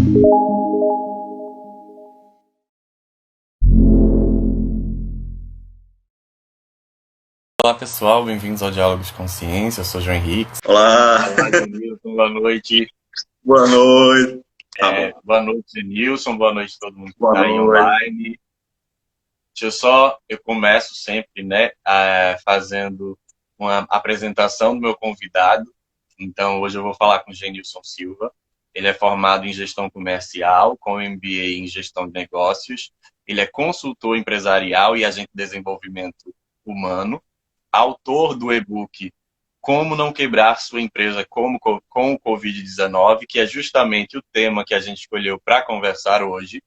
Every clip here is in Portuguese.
Olá pessoal, bem-vindos ao Diálogo de Consciência, eu sou o João Henrique. Olá, Olá, Genilson, boa noite. boa noite. Boa noite, Genilson, boa noite a todo mundo que Boa está aí noite. online. Eu começo sempre, né, fazendo uma apresentação do meu convidado. Então, hoje eu vou falar com o Genilson Silva. Ele é formado em gestão comercial, com MBA em gestão de negócios. Ele é consultor empresarial e agente de desenvolvimento humano. Autor do e-book Como Não Quebrar Sua Empresa com o Covid-19, que é justamente o tema que a gente escolheu para conversar hoje.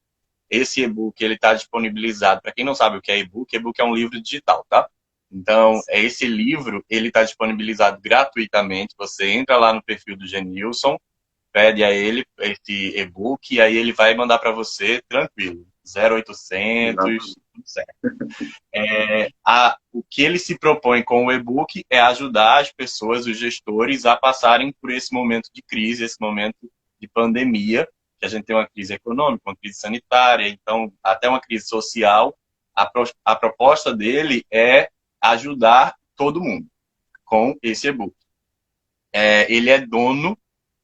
Esse e-book está disponibilizado. Para quem não sabe o que é e-book é um livro digital, tá? Então, esse livro ele está disponibilizado gratuitamente. Você entra lá no perfil do Genilson, pede a ele esse e-book e aí ele vai mandar para você tranquilo. 0800, tudo certo. O que ele se propõe com o e-book é ajudar as pessoas, os gestores, a passarem por esse momento de crise, esse momento de pandemia, que a gente tem uma crise econômica, uma crise sanitária, então até uma crise social. A proposta dele é ajudar todo mundo com esse e-book. Ele é dono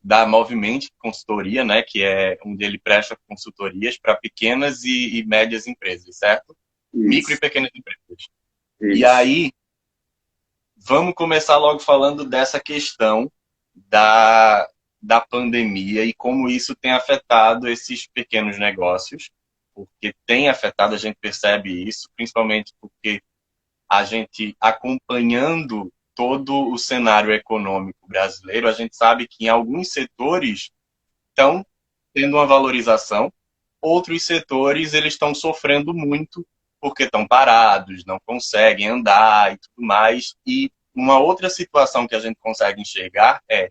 da Movimente Consultoria, né, que é onde ele presta consultorias para pequenas e médias empresas, certo? Isso. Micro e pequenas empresas. Isso. E aí, vamos começar logo falando dessa questão da pandemia e como isso tem afetado esses pequenos negócios, porque tem afetado, a gente percebe isso, principalmente porque a gente, acompanhando todo o cenário econômico brasileiro, a gente sabe que em alguns setores estão tendo uma valorização, outros setores eles estão sofrendo muito porque estão parados, não conseguem andar e tudo mais. E uma outra situação que a gente consegue enxergar é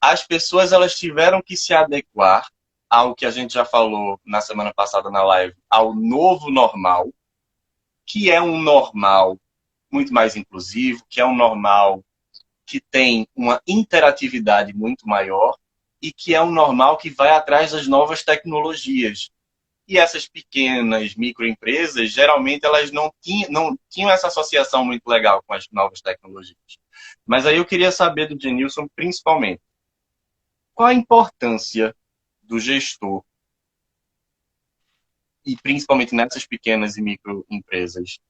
as pessoas elas tiveram que se adequar ao que a gente já falou na semana passada na live, ao novo normal, que é um normal muito mais inclusivo, que é um normal que tem uma interatividade muito maior e que é um normal que vai atrás das novas tecnologias. E essas pequenas microempresas, geralmente, elas não tinham essa associação muito legal com as novas tecnologias. Mas aí eu queria saber do Genilson, principalmente, qual a importância do gestor, e principalmente nessas pequenas e microempresas,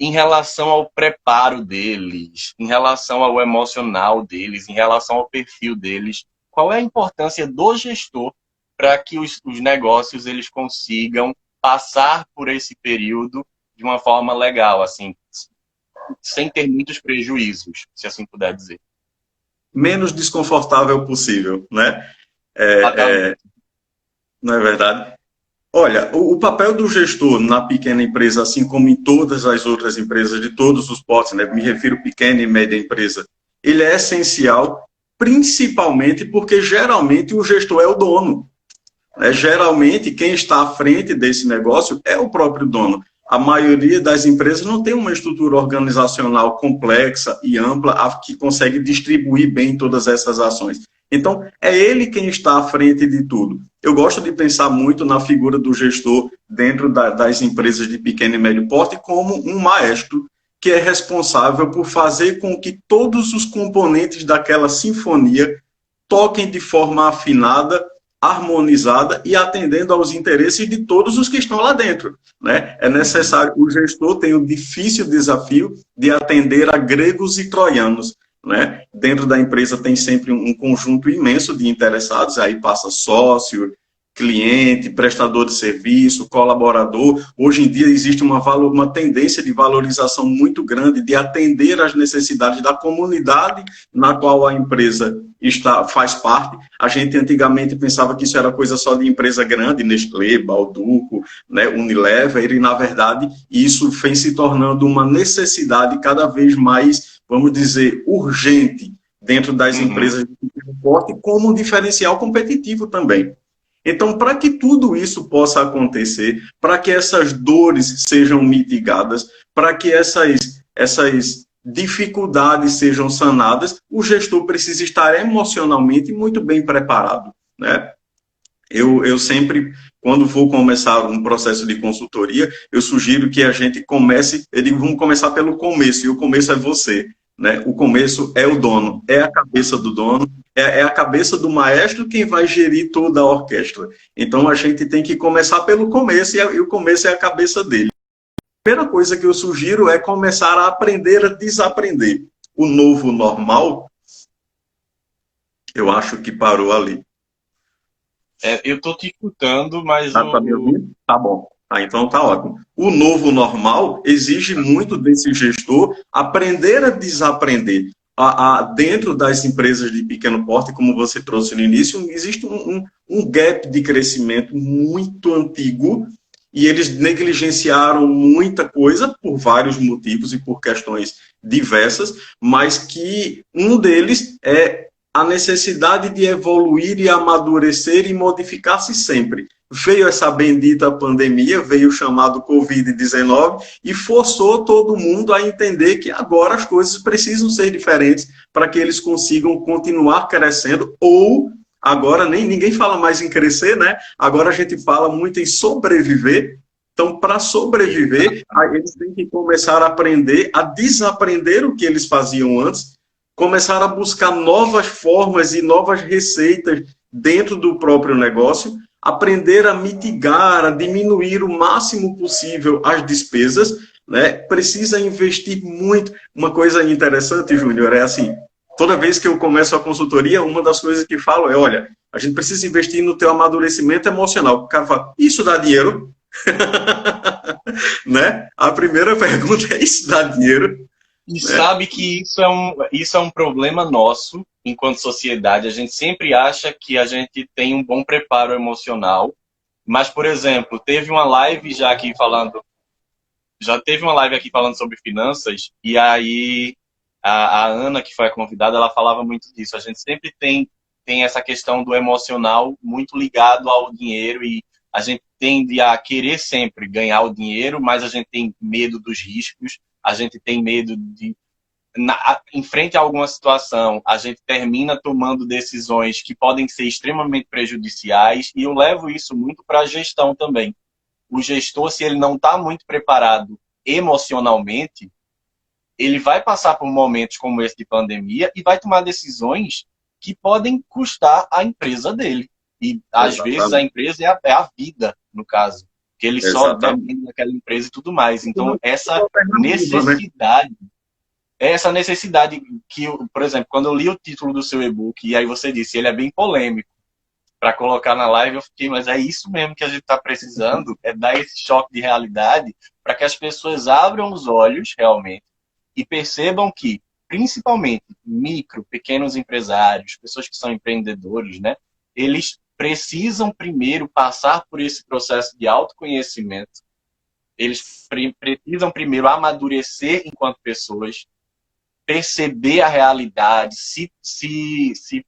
em relação ao preparo deles, em relação ao emocional deles, em relação ao perfil deles, qual é a importância do gestor para que os negócios eles consigam passar por esse período de uma forma legal, assim, sem ter muitos prejuízos, se assim puder dizer. Menos desconfortável possível, né? Não é verdade? Olha, o papel do gestor na pequena empresa, assim como em todas as outras empresas de todos os portes, né? Me refiro pequena e média empresa, ele é essencial, principalmente porque geralmente o gestor é o dono. Geralmente, quem está à frente desse negócio é o próprio dono. A maioria das empresas não tem uma estrutura organizacional complexa e ampla que consegue distribuir bem todas essas ações. Então, é ele quem está à frente de tudo. Eu gosto de pensar muito na figura do gestor dentro das empresas de pequeno e médio porte como um maestro que é responsável por fazer com que todos os componentes daquela sinfonia toquem de forma afinada, harmonizada e atendendo aos interesses de todos os que estão lá dentro, né? É necessário, o gestor tem o difícil desafio de atender a gregos e troianos, né? Dentro da empresa tem sempre um conjunto imenso de interessados, aí passa sócio, cliente, prestador de serviço, colaborador. Hoje em dia existe uma tendência de valorização muito grande de atender às necessidades da comunidade na qual a empresa faz parte. A gente antigamente pensava que isso era coisa só de empresa grande, Nestlé, Bauducco, né, Unilever, e na verdade isso vem se tornando uma necessidade cada vez mais, vamos dizer, urgente dentro das empresas de pequeno porte, como um diferencial competitivo também. Então, para que tudo isso possa acontecer, para que essas dores sejam mitigadas, para que essas dificuldades sejam sanadas, o gestor precisa estar emocionalmente muito bem preparado. né? Eu sempre, quando vou começar um processo de consultoria, eu sugiro que a gente comece, eu digo, vamos começar pelo começo, e o começo é você, né? O começo é o dono, é a cabeça do dono, é a cabeça do maestro quem vai gerir toda a orquestra. Então, a gente tem que começar pelo começo, e o começo é a cabeça dele. A primeira coisa que eu sugiro é começar a aprender a desaprender. O novo normal, eu acho que parou ali. Eu estou te escutando, mas Tá me ouvindo? Tá bom. Então tá ótimo. O novo normal exige muito desse gestor aprender a desaprender. Dentro das empresas de pequeno porte, como você trouxe no início, existe um gap de crescimento muito antigo e eles negligenciaram muita coisa por vários motivos e por questões diversas, mas que um deles é a necessidade de evoluir e amadurecer e modificar-se sempre. Veio essa bendita pandemia, veio o chamado Covid-19 e forçou todo mundo a entender que agora as coisas precisam ser diferentes para que eles consigam continuar crescendo ou agora nem ninguém fala mais em crescer, né? Agora a gente fala muito em sobreviver. Então, para sobreviver, eles têm que começar a aprender, a desaprender o que eles faziam antes, começar a buscar novas formas e novas receitas dentro do próprio negócio, aprender a mitigar, a diminuir o máximo possível as despesas, né? Precisa investir muito. Uma coisa interessante, Júnior, é assim, toda vez que eu começo a consultoria, uma das coisas que falo é, olha, a gente precisa investir no teu amadurecimento emocional. O cara fala, isso dá dinheiro? Né? A primeira pergunta é, isso dá dinheiro? E sabe que isso é um problema nosso, enquanto sociedade. A gente sempre acha que a gente tem um bom preparo emocional. Mas, por exemplo, já teve uma live aqui falando sobre finanças, e aí a Ana, que foi a convidada, ela falava muito disso. A gente sempre tem essa questão do emocional muito ligado ao dinheiro, e a gente tende a querer sempre ganhar o dinheiro, mas a gente tem medo dos riscos. A gente tem medo de, em frente a alguma situação, a gente termina tomando decisões que podem ser extremamente prejudiciais, e eu levo isso muito para a gestão também. O gestor, se ele não está muito preparado emocionalmente, ele vai passar por momentos como esse de pandemia e vai tomar decisões que podem custar a empresa dele. E, às vezes, a empresa é a vida, no caso. Que ele só depende daquela empresa e tudo mais. Então, essa necessidade que, por exemplo, quando eu li o título do seu e-book, e aí você disse, ele é bem polêmico, para colocar na live, eu fiquei, mas é isso mesmo que a gente está precisando, é dar esse choque de realidade para que as pessoas abram os olhos, realmente, e percebam que, principalmente, pequenos empresários, pessoas que são empreendedores, né, eles precisam primeiro passar por esse processo de autoconhecimento. Eles precisam primeiro amadurecer enquanto pessoas, perceber a realidade, se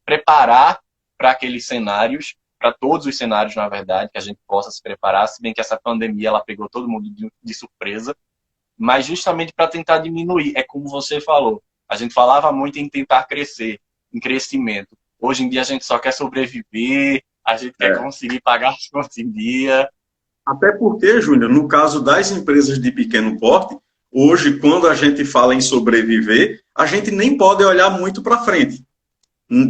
preparar para aqueles cenários, para todos os cenários, na verdade, que a gente possa se preparar, se bem que essa pandemia ela pegou todo mundo de surpresa, mas justamente para tentar diminuir. É como você falou, a gente falava muito em tentar crescer, em crescimento. Hoje em dia a gente só quer sobreviver, a gente quer conseguir pagar as contas em dia. Até porque, Júnior, no caso das empresas de pequeno porte, hoje, quando a gente fala em sobreviver, a gente nem pode olhar muito para frente.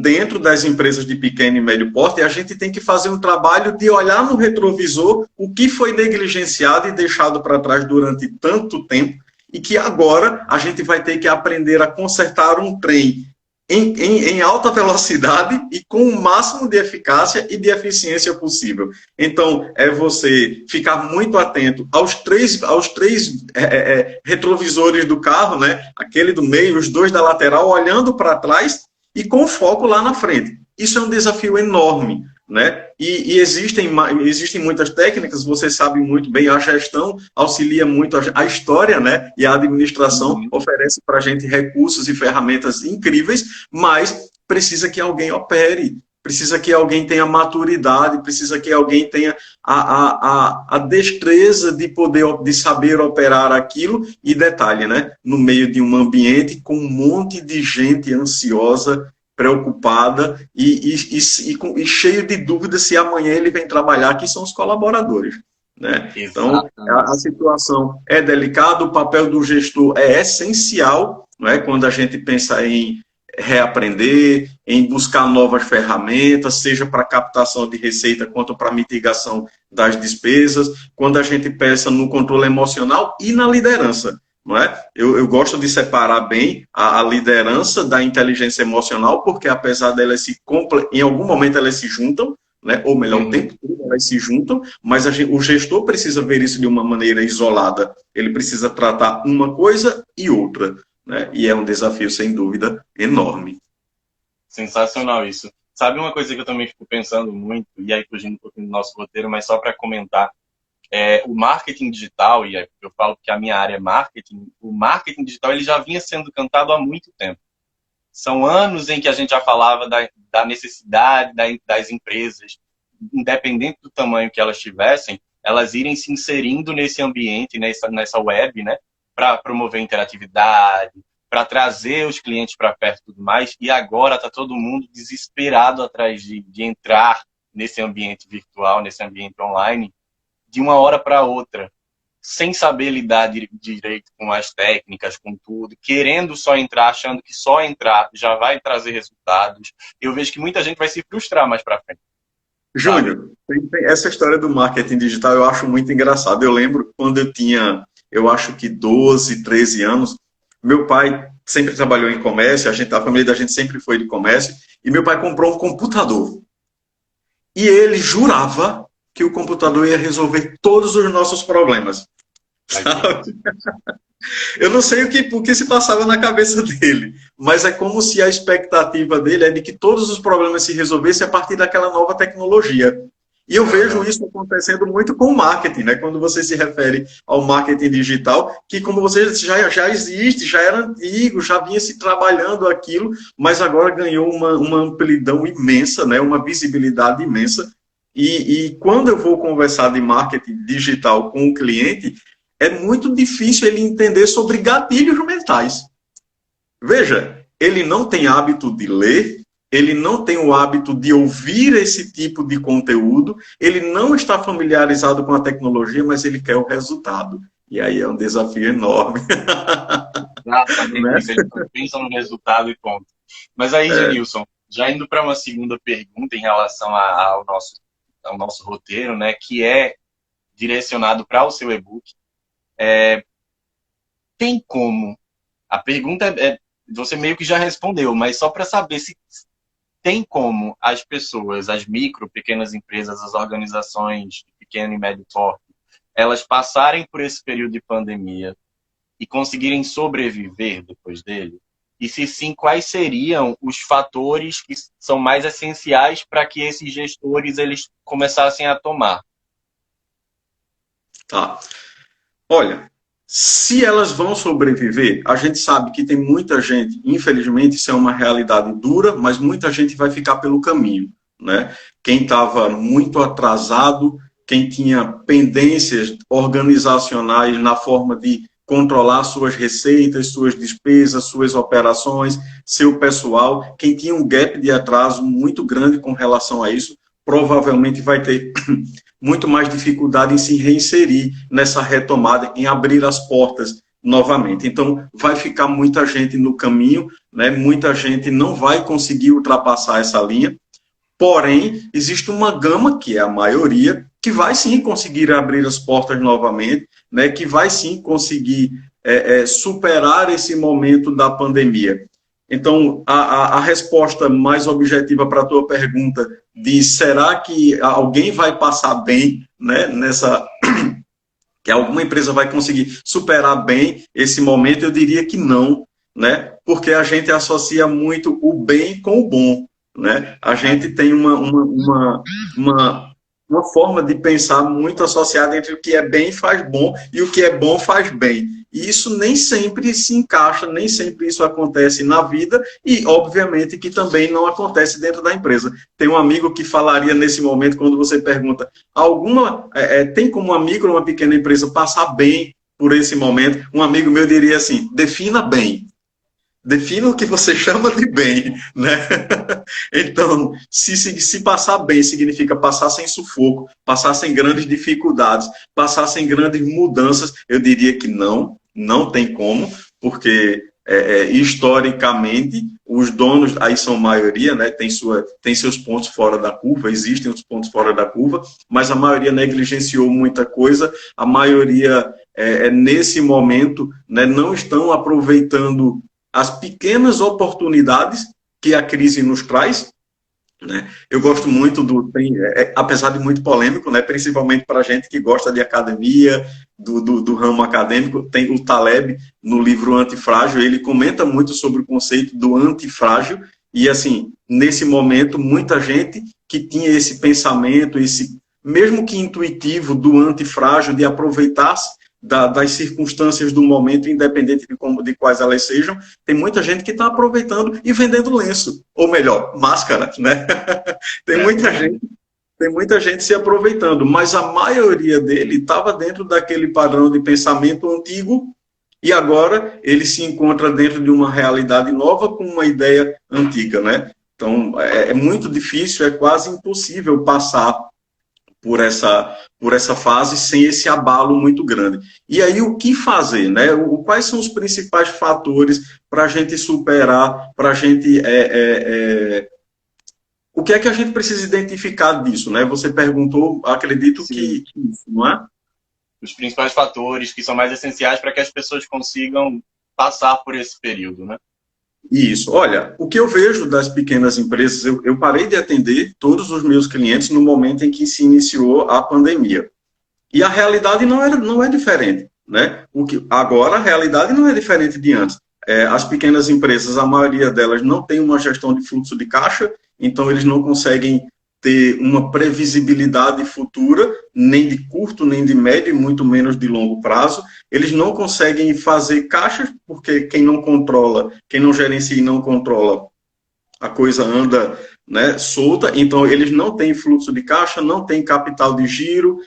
Dentro das empresas de pequeno e médio porte, a gente tem que fazer um trabalho de olhar no retrovisor o que foi negligenciado e deixado para trás durante tanto tempo e que agora a gente vai ter que aprender a consertar um trem em alta velocidade e com o máximo de eficácia e de eficiência possível. Então, é você ficar muito atento aos três retrovisores do carro, né? Aquele do meio, os dois da lateral, olhando para trás e com foco lá na frente. Isso é um desafio enorme, né? E existem muitas técnicas, você sabe muito bem, a gestão auxilia muito, a história, né? E a administração oferece para a gente recursos e ferramentas incríveis, mas precisa que alguém opere, precisa que alguém tenha maturidade, precisa que alguém tenha a destreza de saber operar aquilo, e detalhe, né? No meio de um ambiente com um monte de gente ansiosa preocupada e cheio de dúvidas se amanhã ele vem trabalhar, que são os colaboradores. Né? Então, a situação é delicada, o papel do gestor é essencial, não é? Quando a gente pensa em reaprender, em buscar novas ferramentas, seja para captação de receita quanto para mitigação das despesas, quando a gente pensa no controle emocional e na liderança. Não é? Eu gosto de separar bem a liderança da inteligência emocional, porque apesar delas em algum momento elas se juntam, né? Ou melhor, o tempo todo elas se juntam, mas o gestor precisa ver isso de uma maneira isolada. Ele precisa tratar uma coisa e outra, né? E é um desafio, sem dúvida, enorme. Sensacional isso. Sabe uma coisa que eu também fico pensando muito, e aí fugindo um pouquinho do nosso roteiro, mas só para comentar, o marketing digital, e eu falo que a minha área é marketing, o marketing digital ele já vinha sendo cantado há muito tempo. São anos em que a gente já falava da necessidade das empresas, independente do tamanho que elas tivessem, elas irem se inserindo nesse ambiente, nessa web, né, para promover interatividade, para trazer os clientes para perto e tudo mais. E agora está todo mundo desesperado atrás de entrar nesse ambiente virtual, nesse ambiente online, de uma hora para outra, sem saber lidar direito com as técnicas, com tudo, querendo só entrar, achando que só entrar já vai trazer resultados. Eu vejo que muita gente vai se frustrar mais para frente. Júnior, essa história do marketing digital eu acho muito engraçado. Eu lembro quando eu tinha, eu acho que 12, 13 anos, meu pai sempre trabalhou em comércio, a família da gente sempre foi de comércio, e meu pai comprou um computador. E ele jurava que o computador ia resolver todos os nossos problemas. Sabe? Eu não sei o que se passava na cabeça dele, mas é como se a expectativa dele é de que todos os problemas se resolvessem a partir daquela nova tecnologia. E eu vejo isso acontecendo muito com o marketing, né? Quando você se refere ao marketing digital, que como você já existe, já era antigo, já vinha se trabalhando aquilo, mas agora ganhou uma amplidão imensa, né? Uma visibilidade imensa. E quando eu vou conversar de marketing digital com o cliente, é muito difícil ele entender sobre gatilhos mentais. Veja, ele não tem hábito de ler, ele não tem o hábito de ouvir esse tipo de conteúdo, ele não está familiarizado com a tecnologia, mas ele quer o resultado. E aí é um desafio enorme. Exatamente, né? Eles pensam no resultado e ponto. Mas aí, Genilson, já indo para uma segunda pergunta em relação ao nosso roteiro, né, que é direcionado para o seu e-book, tem como, a pergunta você meio que já respondeu, mas só para saber se tem como as pessoas, as micro, pequenas empresas, as organizações de pequeno e médio porte, elas passarem por esse período de pandemia e conseguirem sobreviver depois dele? E se sim, quais seriam os fatores que são mais essenciais para que esses gestores eles começassem a tomar? Tá. Olha, se elas vão sobreviver, a gente sabe que tem muita gente, infelizmente isso é uma realidade dura, mas muita gente vai ficar pelo caminho, né? Quem estava muito atrasado, quem tinha pendências organizacionais na forma de controlar suas receitas, suas despesas, suas operações, seu pessoal, quem tinha um gap de atraso muito grande com relação a isso, provavelmente vai ter muito mais dificuldade em se reinserir nessa retomada, em abrir as portas novamente. Então, vai ficar muita gente no caminho, né? Muita gente não vai conseguir ultrapassar essa linha, porém, existe uma gama, que é a maioria, que vai sim conseguir abrir as portas novamente, né? Que vai sim conseguir superar esse momento da pandemia. Então, a resposta mais objetiva para a tua pergunta de será que alguém vai passar bem, né, que alguma empresa vai conseguir superar bem esse momento, eu diria que não, né, porque a gente associa muito o bem com o bom, né? A gente tem uma forma de pensar muito associada entre o que é bem faz bom e o que é bom faz bem. E isso nem sempre se encaixa, nem sempre isso acontece na vida e, obviamente, que também não acontece dentro da empresa. Tem um amigo que falaria nesse momento, quando você pergunta, tem como uma micro ou uma pequena empresa passar bem por esse momento? Um amigo meu diria assim, defina bem. Defina o que você chama de bem, né? Então, se passar bem significa passar sem sufoco, passar sem grandes dificuldades, passar sem grandes mudanças, eu diria que não, não tem como, porque historicamente os donos, aí são maioria, né? Tem seus pontos fora da curva, existem os pontos fora da curva, mas a maioria negligenciou muita coisa, a maioria nesse momento, né, não estão aproveitando as pequenas oportunidades que a crise nos traz, né? Eu gosto muito apesar de muito polêmico, né, principalmente para a gente que gosta de academia, do ramo acadêmico, tem o Taleb, no livro Antifrágil, ele comenta muito sobre o conceito do antifrágil, e assim, nesse momento, muita gente que tinha esse pensamento, esse mesmo que intuitivo do antifrágil, de aproveitar-se das circunstâncias do momento, independente de quais elas sejam, tem muita gente que está aproveitando e vendendo lenço, ou melhor, máscara, né? Tem muita gente se aproveitando, mas a maioria dele estava dentro daquele padrão de pensamento antigo e agora ele se encontra dentro de uma realidade nova com uma ideia antiga, né? Então, é muito difícil, é quase impossível passar por essa fase sem esse abalo muito grande. E aí, o que fazer, né? Quais são os principais fatores para a gente superar, para a gente... O que é que a gente precisa identificar disso, né? Você perguntou, acredito que isso, não é? Os principais fatores que são mais essenciais para que as pessoas consigam passar por esse período, né? Isso. Olha, o que eu vejo das pequenas empresas, eu parei de atender todos os meus clientes no momento em que se iniciou a pandemia. E a realidade não é diferente, né? Agora, a realidade não é diferente de antes. As pequenas empresas, a maioria delas não tem uma gestão de fluxo de caixa, então eles não conseguem ter uma previsibilidade futura, nem de curto, nem de médio, e muito menos de longo prazo. Eles não conseguem fazer caixas, porque quem não controla, quem não gerencia e não controla, a coisa anda, né, solta. Então, eles não têm fluxo de caixa, não têm capital de giro,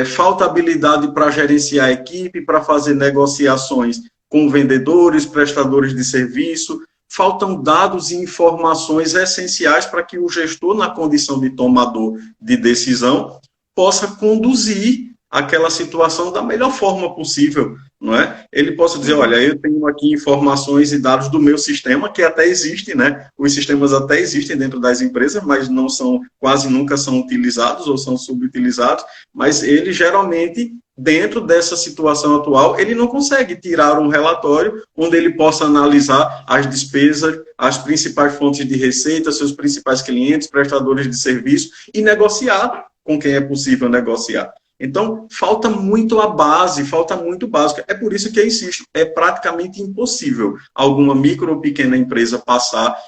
falta habilidade para gerenciar a equipe, para fazer negociações com vendedores, prestadores de serviço. Faltam dados e informações essenciais para que o gestor, na condição de tomador de decisão, possa conduzir aquela situação da melhor forma possível, não é? Ele possa dizer, olha, eu tenho aqui informações e dados do meu sistema, que até existe, né? Os sistemas até existem dentro das empresas, mas não são, quase nunca são utilizados ou são subutilizados, mas ele geralmente, dentro dessa situação atual, ele não consegue tirar um relatório onde ele possa analisar as despesas, as principais fontes de receita, seus principais clientes, prestadores de serviço e negociar com quem é possível negociar. Então, falta muito a base, falta muito básico. É por isso que eu insisto, é praticamente impossível alguma micro ou pequena empresa passar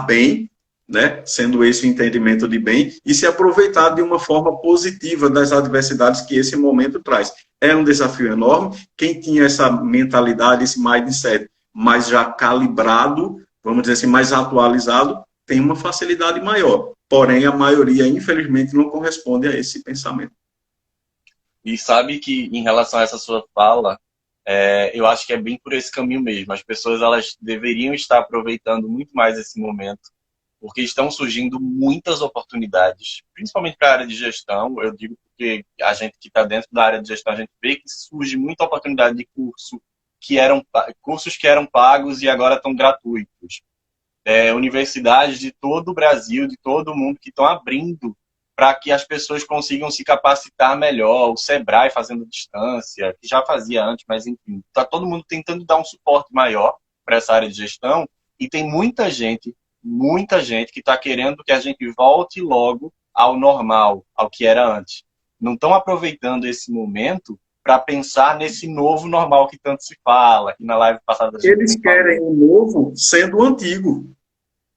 bem, né, sendo esse o entendimento de bem, e se aproveitar de uma forma positiva das adversidades que esse momento traz. É um desafio enorme. Quem tinha essa mentalidade, esse mindset mais já calibrado, vamos dizer assim, mais atualizado, tem uma facilidade maior. Porém, a maioria, infelizmente, não corresponde a esse pensamento. E sabe que, em relação a essa sua fala, eu acho que é bem por esse caminho mesmo. As pessoas, elas deveriam estar aproveitando muito mais esse momento, porque estão surgindo muitas oportunidades, principalmente para a área de gestão. Eu digo porque a gente que está dentro da área de gestão, a gente vê que surge muita oportunidade de cursos que eram pagos e agora estão gratuitos. Universidades de todo o Brasil, de todo o mundo, que estão abrindo para que as pessoas consigam se capacitar melhor. O Sebrae fazendo distância, que já fazia antes, mas enfim, está todo mundo tentando dar um suporte maior para essa área de gestão, e tem muita gente que está querendo que a gente volte logo ao normal, ao que era antes. Não estão aproveitando esse momento para pensar nesse novo normal que tanto se fala, que na live passada... Eles querem o novo sendo o antigo.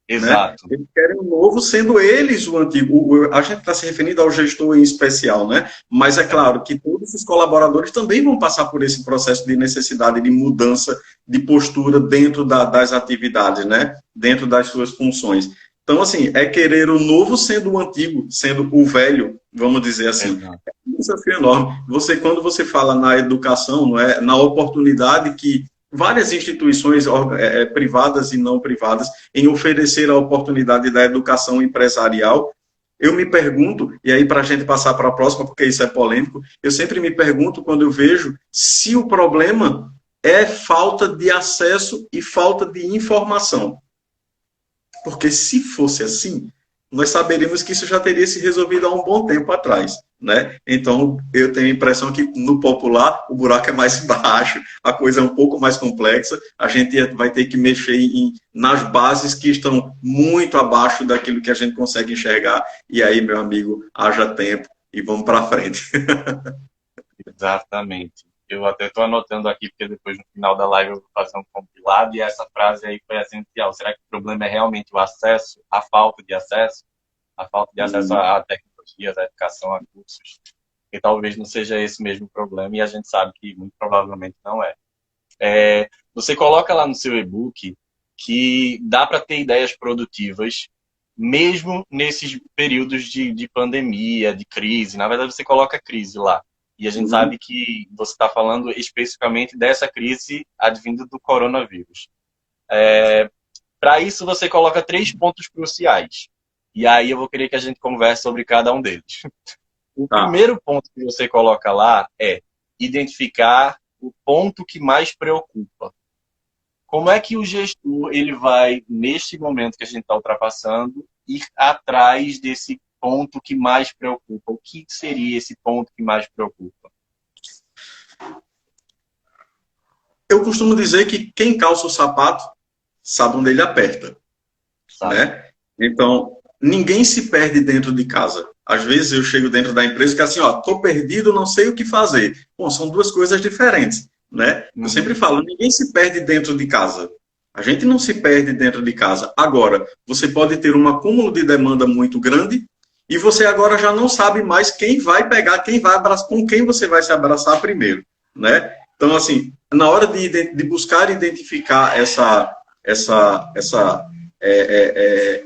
Exato. Né? Eles querem o novo sendo eles o antigo. A gente está se referindo ao gestor em especial, né? Mas é claro que todos os colaboradores também vão passar por esse processo de necessidade de mudança de postura dentro das atividades, né? Dentro das suas funções. Então, assim, é querer o novo sendo o antigo, sendo o velho, vamos dizer assim. É um desafio enorme. Quando você fala na educação, não é, na oportunidade que várias instituições privadas e não privadas em oferecer a oportunidade da educação empresarial. Eu me pergunto, e aí para a gente passar para a próxima, porque isso é polêmico, eu sempre me pergunto quando eu vejo se o problema é falta de acesso e falta de informação. Porque se fosse assim, nós saberíamos que isso já teria se resolvido há um bom tempo atrás, né? Então, eu tenho a impressão que no popular o buraco é mais baixo, a coisa é um pouco mais complexa, a gente vai ter que mexer nas bases que estão muito abaixo daquilo que a gente consegue enxergar, e aí, meu amigo, haja tempo e vamos para frente. Exatamente. Eu até estou anotando aqui, porque depois no final da live eu vou fazer um compilado, e essa frase aí foi essencial. Será que o problema é realmente o acesso, a falta de acesso? A falta de acesso a tecnologias, a educação, a cursos? E talvez não seja esse mesmo problema, e a gente sabe que muito provavelmente não é. Você coloca lá no seu e-book que dá para ter ideias produtivas, mesmo nesses períodos de pandemia, de crise. Na verdade, você coloca crise lá. E a gente sabe que você está falando especificamente dessa crise advinda do coronavírus. Para isso, você coloca 3 pontos cruciais. E aí eu vou querer que a gente converse sobre cada um deles. O primeiro ponto que você coloca lá é identificar o ponto que mais preocupa. Como é que o gestor ele vai, neste momento que a gente está ultrapassando, ir atrás desse ponto que mais preocupa? O que seria esse ponto que mais preocupa? Eu costumo dizer que quem calça o sapato sabe onde ele aperta, né? Então, ninguém se perde dentro de casa. Às vezes eu chego dentro da empresa e fico assim, tô perdido, não sei o que fazer. Bom, são duas coisas diferentes, né? Eu sempre falo, ninguém se perde dentro de casa. A gente não se perde dentro de casa. Agora, você pode ter um acúmulo de demanda muito grande e você agora já não sabe mais quem vai pegar, quem vai abraçar, com quem você vai se abraçar primeiro, né? Então, assim, na hora de buscar identificar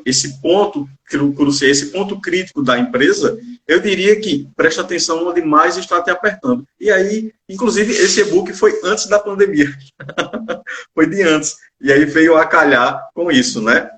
esse ponto crucial, esse ponto crítico da empresa, eu diria que presta atenção onde mais está te apertando. E aí, inclusive, esse e-book foi antes da pandemia. Foi de antes. E aí veio a calhar com isso, né?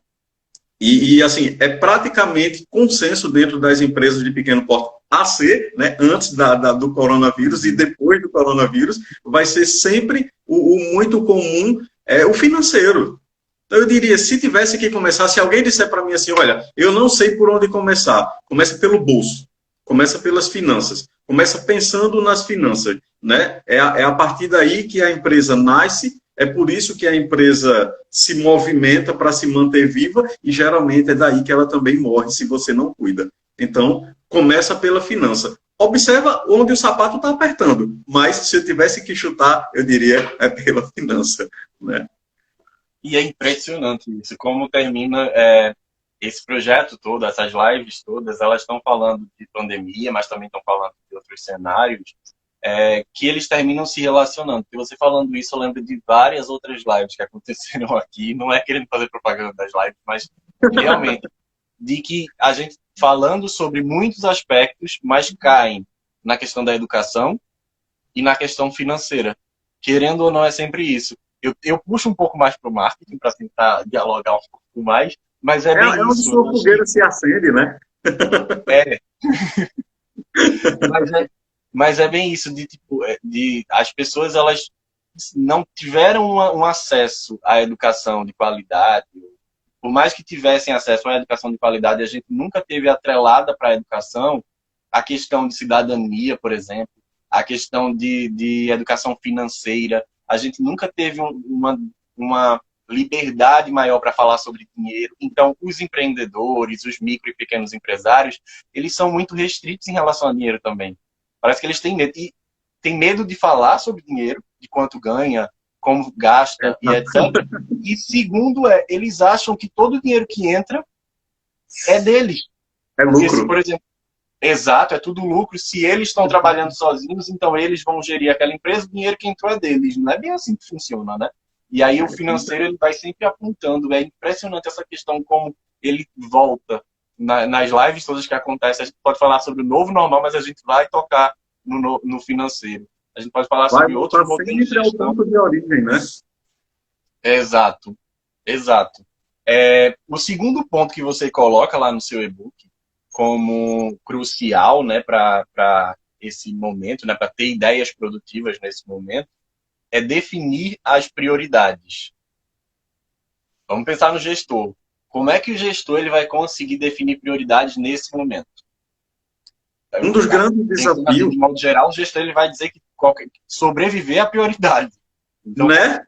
E assim, é praticamente consenso dentro das empresas de pequeno porte a ser, né, antes do coronavírus e depois do coronavírus, vai ser sempre o muito comum, o financeiro. Então, eu diria, se tivesse que começar, se alguém disser para mim assim, olha, eu não sei por onde começar, começa pelo bolso, começa pelas finanças, começa pensando nas finanças, né? É a partir daí que a empresa nasce, é por isso que a empresa se movimenta para se manter viva e geralmente é daí que ela também morre se você não cuida. Então, começa pela finança. Observa onde o sapato está apertando, mas se eu tivesse que chutar, eu diria é pela finança, né? E é impressionante isso, como termina esse projeto todo, essas lives todas, elas estão falando de pandemia, mas também estão falando de outros cenários, que eles terminam se relacionando. E você falando isso, eu lembro de várias outras lives que aconteceram aqui, não é querendo fazer propaganda das lives, mas realmente, de que a gente falando sobre muitos aspectos, mas caem na questão da educação e na questão financeira. Querendo ou não, é sempre isso. Eu puxo um pouco mais para o marketing para tentar dialogar um pouco mais, mas é bem isso. É onde sua fogueira se acende, né? Mas é bem isso, as pessoas elas não tiveram um acesso à educação de qualidade. Por mais que tivessem acesso à educação de qualidade, a gente nunca teve atrelada para a educação a questão de cidadania, por exemplo, a questão de educação financeira. A gente nunca teve uma liberdade maior para falar sobre dinheiro. Então, os empreendedores, os micro e pequenos empresários, eles são muito restritos em relação a dinheiro também. Parece que eles têm medo. E têm medo de falar sobre dinheiro, de quanto ganha, como gasta e etc. E segundo eles acham que todo o dinheiro que entra é deles. É lucro. Porque, por exemplo, exato, é tudo lucro. Se eles estão trabalhando sozinhos, então eles vão gerir aquela empresa, o dinheiro que entrou é deles. Não é bem assim que funciona, né? E aí o financeiro ele vai sempre apontando. É impressionante essa questão como ele volta nas lives todas que acontecem. A gente pode falar sobre o novo normal, mas a gente vai tocar no financeiro. A gente pode falar sobre outros modelos de gestão. Ponto de origem, né? Exato, exato. O segundo ponto que você coloca lá no seu e-book como crucial, né, para esse momento, né, para ter ideias produtivas nesse momento, é definir as prioridades. Vamos pensar no gestor. Como é que o gestor ele vai conseguir definir prioridades nesse momento? Um dos grandes Pensando assim, desafios, de modo geral, o gestor ele vai dizer que sobreviver é a prioridade. Então, né?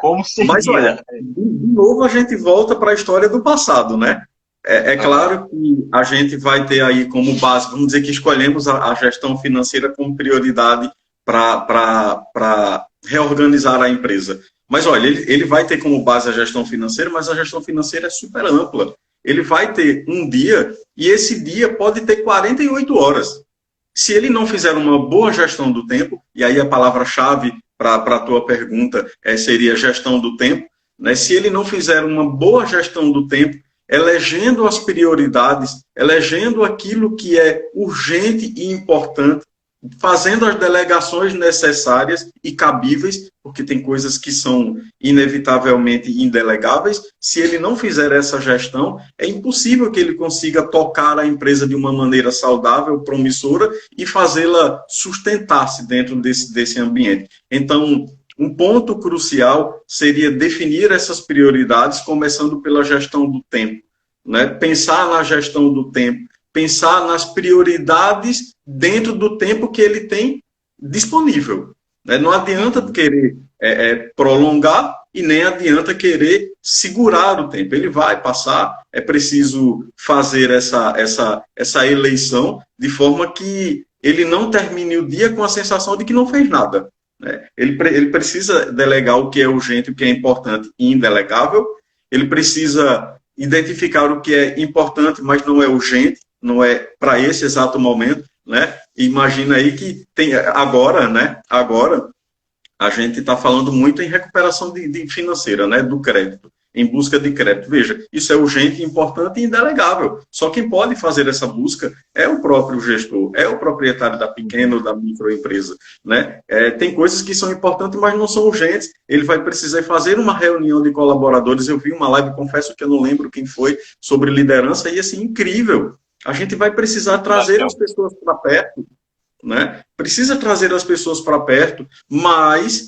como Mas olha, seria? de novo a gente volta para a história do passado, né? É claro que a gente vai ter aí como base, vamos dizer que escolhemos a gestão financeira como prioridade para reorganizar a empresa. Mas olha, ele vai ter como base a gestão financeira, mas a gestão financeira é super ampla. Ele vai ter um dia e esse dia pode ter 48 horas. Se ele não fizer uma boa gestão do tempo, e aí a palavra-chave para a tua pergunta seria gestão do tempo, né? Se ele não fizer uma boa gestão do tempo, elegendo as prioridades, elegendo aquilo que é urgente e importante, fazendo as delegações necessárias e cabíveis, porque tem coisas que são inevitavelmente indelegáveis. Se ele não fizer essa gestão, é impossível que ele consiga tocar a empresa de uma maneira saudável, promissora e fazê-la sustentar-se dentro desse ambiente. Então, um ponto crucial seria definir essas prioridades, começando pela gestão do tempo, né? Pensar na gestão do tempo, pensar nas prioridades dentro do tempo que ele tem disponível. Né? Não adianta querer prolongar e nem adianta querer segurar o tempo. Ele vai passar, é preciso fazer essa eleição de forma que ele não termine o dia com a sensação de que não fez nada. Né? Ele precisa delegar o que é urgente, o que é importante e indelegável. Ele precisa identificar o que é importante, mas não é urgente, não é para esse exato momento, né? Imagina aí que tem agora, né? Agora a gente está falando muito em recuperação de financeira, né? Do crédito, em busca de crédito. Veja, isso é urgente, importante e indelegável. Só quem pode fazer essa busca é o próprio gestor, é o proprietário da pequena ou da microempresa, né? Tem coisas que são importantes, mas não são urgentes. Ele vai precisar fazer uma reunião de colaboradores. Eu vi uma live, confesso que eu não lembro quem foi, sobre liderança, e assim, incrível. A gente vai precisar trazer as pessoas para perto, né? Precisa trazer as pessoas para perto, mas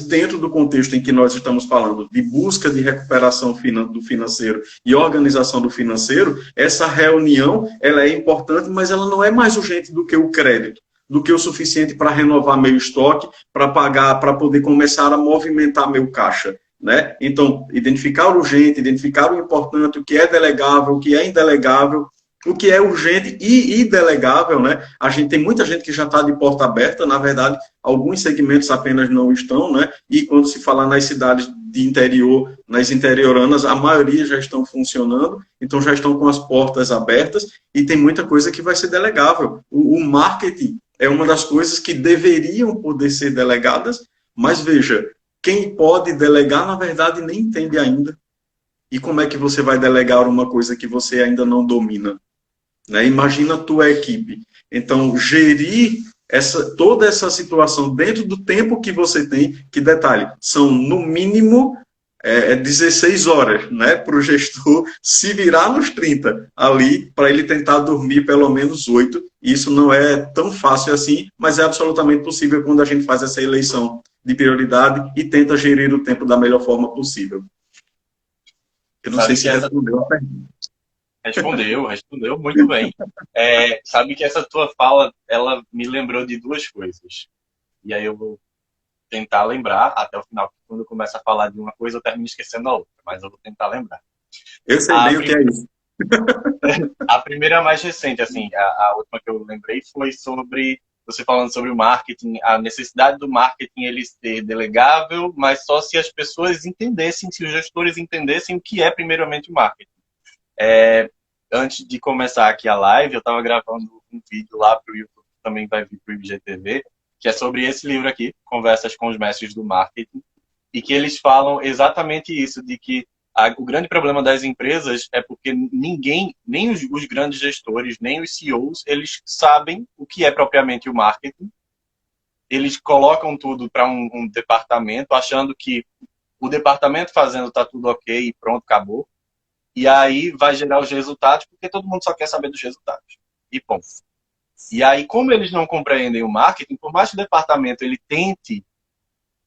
dentro do contexto em que nós estamos falando de busca de recuperação do financeiro e organização do financeiro, essa reunião ela é importante, mas ela não é mais urgente do que o crédito, do que o suficiente para renovar meu estoque, para pagar, para poder começar a movimentar meu caixa. Né? Então, identificar o urgente, identificar o importante, o que é delegável, o que é indelegável, o que é urgente e idelegável, né? A gente tem muita gente que já está de porta aberta, na verdade, alguns segmentos apenas não estão, né? E quando se fala nas cidades de interior, nas interioranas, a maioria já estão funcionando, então já estão com as portas abertas e tem muita coisa que vai ser delegável. O marketing é uma das coisas que deveriam poder ser delegadas, mas veja, quem pode delegar, na verdade, nem entende ainda. E como é que você vai delegar uma coisa que você ainda não domina? Né? Imagina a tua equipe. Então, gerir toda essa situação dentro do tempo que você tem, que detalhe, são no mínimo 16 horas, né, para o gestor se virar nos 30 ali, para ele tentar dormir pelo menos 8. Isso não é tão fácil assim, mas é absolutamente possível quando a gente faz essa eleição de prioridade e tenta gerir o tempo da melhor forma possível. Eu não sei se respondeu a pergunta. Respondeu muito bem. Sabe que essa tua fala, ela me lembrou de duas coisas. E aí eu vou tentar lembrar até o final, porque quando eu começo a falar de uma coisa, eu termino esquecendo a outra, mas eu vou tentar lembrar. Eu sei bem o que é isso. A primeira mais recente, assim, a última que eu lembrei foi sobre, você falando sobre o marketing, a necessidade do marketing ele ser delegável, mas só se as pessoas entendessem, se os gestores entendessem o que é primeiramente o marketing. Antes de começar aqui a live, eu estava gravando um vídeo lá para o YouTube, que também vai vir para o IGTV, que é sobre esse livro aqui, Conversas com os Mestres do Marketing, e que eles falam exatamente isso, de que o grande problema das empresas é porque ninguém, nem os grandes gestores, nem os CEOs, eles sabem o que é propriamente o marketing. Eles colocam tudo para um departamento, achando que o departamento fazendo tá tudo ok, pronto, acabou. E aí vai gerar os resultados, porque todo mundo só quer saber dos resultados. E ponto. E aí, como eles não compreendem o marketing, por mais que o departamento ele tente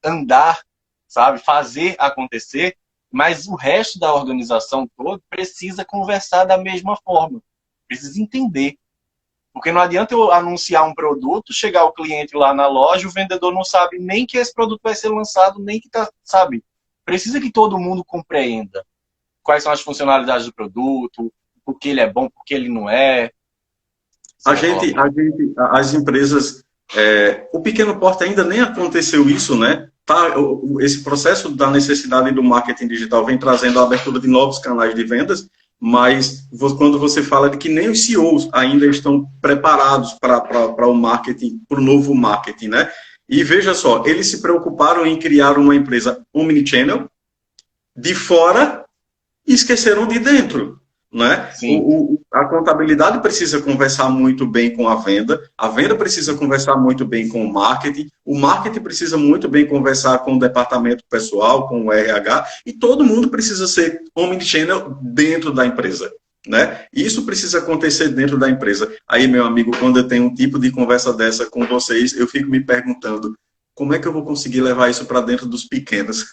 andar, sabe, fazer acontecer, mas o resto da organização toda precisa conversar da mesma forma. Precisa entender. Porque não adianta eu anunciar um produto, chegar o cliente lá na loja, o vendedor não sabe nem que esse produto vai ser lançado, nem que tá, sabe? Precisa que todo mundo compreenda quais são as funcionalidades do produto, por que ele é bom, por que ele não é. As empresas, o pequeno porte ainda nem aconteceu isso, né? Tá, esse processo da necessidade do marketing digital vem trazendo a abertura de novos canais de vendas, mas quando você fala de que nem os CEOs ainda estão preparados para o marketing, para o novo marketing, né? E veja só, eles se preocuparam em criar uma empresa omnichannel de fora e esqueceram de dentro, né? A contabilidade precisa conversar muito bem com a venda precisa conversar muito bem com o marketing precisa muito bem conversar com o departamento pessoal, com o RH, e todo mundo precisa ser omnichannel dentro da empresa, né? Isso precisa acontecer dentro da empresa. Aí, meu amigo, quando eu tenho um tipo de conversa dessa com vocês, eu fico me perguntando, como é que eu vou conseguir levar isso para dentro dos pequenos?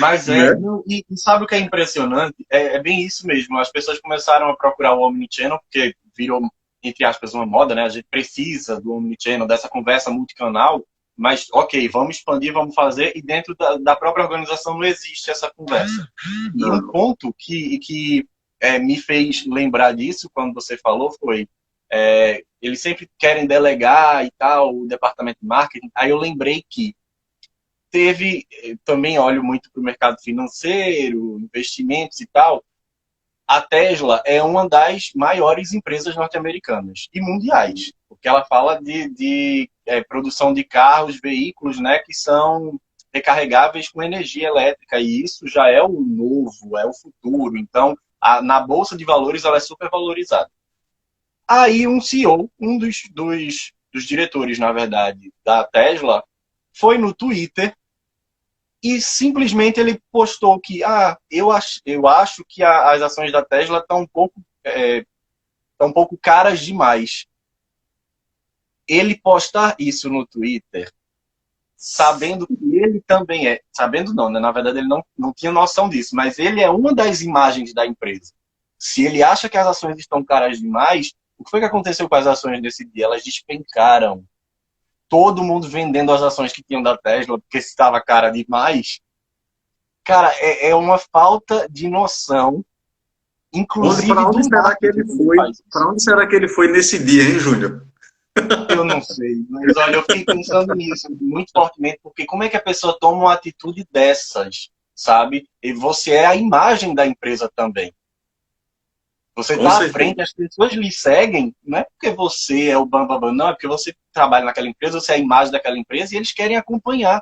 Mas né? e sabe o que é impressionante? É bem isso mesmo. As pessoas começaram a procurar o Omnichannel, porque virou, entre aspas, uma moda, né? A gente precisa do Omnichannel, dessa conversa multicanal, mas, ok, vamos expandir, vamos fazer, e dentro da própria organização não existe essa conversa. E um ponto que me fez lembrar disso, quando você falou, foi eles sempre querem delegar e tal, o departamento de marketing. Aí eu lembrei que também olho muito para o mercado financeiro, investimentos e tal. A Tesla é uma das maiores empresas norte-americanas e mundiais, porque ela fala de produção de carros, veículos, né, que são recarregáveis com energia elétrica, e isso já é o novo, é o futuro. Então, na Bolsa de Valores, ela é super valorizada. Aí um CEO, um dos diretores, na verdade, da Tesla, foi no Twitter e simplesmente ele postou que eu acho que as ações da Tesla estão um pouco caras demais. Ele postar isso no Twitter, sabendo que ele também sabendo não, né? Na verdade ele não tinha noção disso, mas ele é uma das imagens da empresa. Se ele acha que as ações estão caras demais, o que foi que aconteceu com as ações nesse dia? Elas despencaram. Todo mundo vendendo as ações que tinham da Tesla, porque estava cara demais. Cara, é uma falta de noção, inclusive... Para onde será que ele foi? Para onde será que ele foi nesse dia, hein, Júnior? Eu não sei, mas olha, eu fiquei pensando nisso muito fortemente, porque como é que a pessoa toma uma atitude dessas, sabe? E você é a imagem da empresa também. Você está à frente, as pessoas lhe seguem, não é porque você é o bambambam, não, é porque você trabalha naquela empresa, você é a imagem daquela empresa e eles querem acompanhar.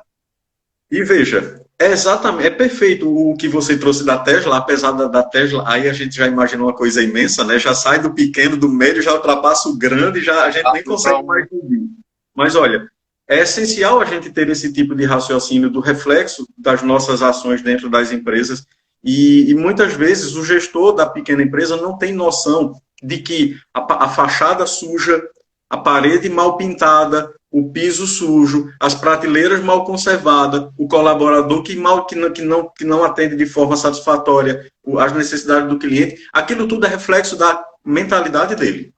E veja, é perfeito o que você trouxe da Tesla, apesar da Tesla, aí a gente já imagina uma coisa imensa, né? Já sai do pequeno, do médio, já ultrapassa o grande, já a gente nem consegue mais medir. Mas olha, é essencial a gente ter esse tipo de raciocínio do reflexo das nossas ações dentro das empresas. E muitas vezes o gestor da pequena empresa não tem noção de que a fachada suja, a parede mal pintada, o piso sujo, as prateleiras mal conservadas, o colaborador que não atende de forma satisfatória as necessidades do cliente, aquilo tudo é reflexo da mentalidade dele.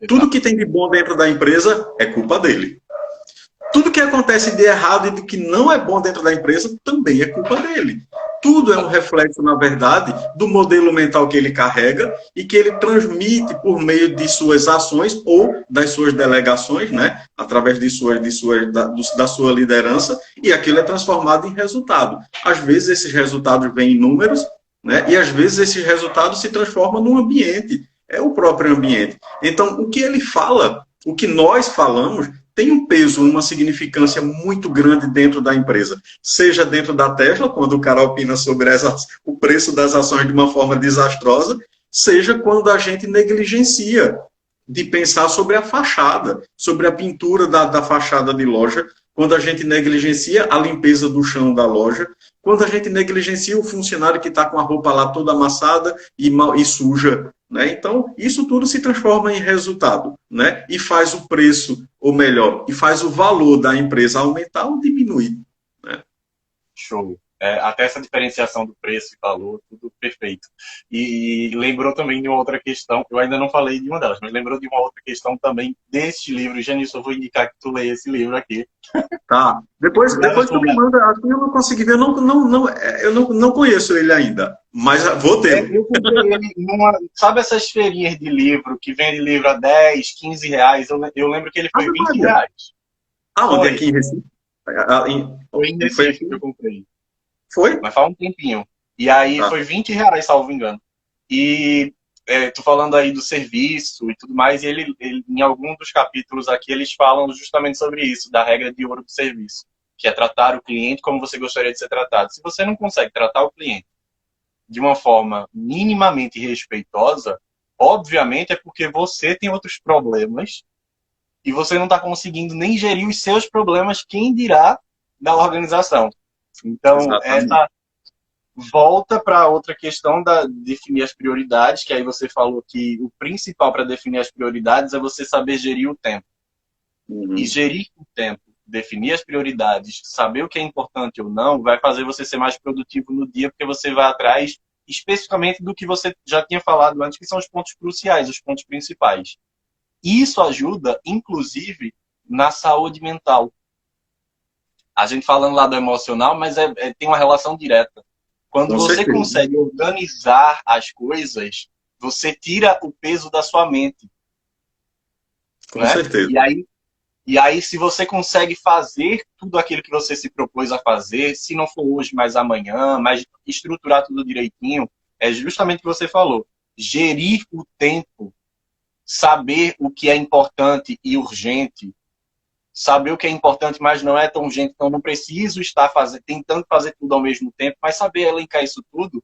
Tudo que tem de bom dentro da empresa é culpa dele. Tudo que acontece de errado e do que não é bom dentro da empresa também é culpa dele. Tudo é um reflexo, na verdade, do modelo mental que ele carrega e que ele transmite por meio de suas ações ou das suas delegações, né? Através da sua liderança, e aquilo é transformado em resultado. Às vezes esses resultados vêm em números, né? E às vezes esses resultados se transformam num ambiente. É o próprio ambiente. Então, o que ele fala, o que nós falamos, tem um peso, uma significância muito grande dentro da empresa. Seja dentro da Tesla, quando o cara opina sobre o preço das ações de uma forma desastrosa, seja quando a gente negligencia de pensar sobre a fachada, sobre a pintura da fachada de loja quando a gente negligencia a limpeza do chão da loja, quando a gente negligencia o funcionário que está com a roupa lá toda amassada e suja, né? Então, isso tudo se transforma em resultado, né? E faz o preço, ou melhor, e faz o valor da empresa aumentar ou diminuir, né? Show. Até essa diferenciação do preço e valor, tudo perfeito. E lembrou também de uma outra questão, eu ainda não falei de uma delas, mas lembrou de uma outra questão também deste livro. Janilson, eu vou indicar que tu leia esse livro aqui. Tá. Depois tu me manda, assim eu não consegui ver, eu não conheço ele ainda, mas vou ter. Eu comprei ele sabe essas feirinhas de livro, que vende livro a 10, 15 reais? Eu lembro que ele foi 20 reais. Onde? Aqui em Recife? Foi em Recife que eu comprei. Foi? Mas faz um tempinho. E aí foi 20 reais, salvo engano. E tô falando aí do serviço e tudo mais, e ele, em algum dos capítulos aqui, eles falam justamente sobre isso, da regra de ouro do serviço, que é tratar o cliente como você gostaria de ser tratado. Se você não consegue tratar o cliente de uma forma minimamente respeitosa, obviamente é porque você tem outros problemas e você não está conseguindo nem gerir os seus problemas, quem dirá da organização. Então, essa volta para outra questão da definir as prioridades, que aí você falou que o principal para definir as prioridades é você saber gerir o tempo. E gerir o tempo, definir as prioridades, saber o que é importante ou não, vai fazer você ser mais produtivo no dia, porque você vai atrás especificamente do que você já tinha falado antes, que são os pontos cruciais, os pontos principais. Isso ajuda, inclusive, na saúde mental. A gente falando lá do emocional, mas tem uma relação direta. Quando você consegue organizar as coisas, você tira o peso da sua mente. Com certeza. E aí, se você consegue fazer tudo aquilo que você se propôs a fazer, se não for hoje, mas amanhã, mas estruturar tudo direitinho, é justamente o que você falou. Gerir o tempo, saber o que é importante e urgente, saber o que é importante, mas não é tão urgente, então não preciso estar tentando fazer tudo ao mesmo tempo, mas saber elencar isso tudo,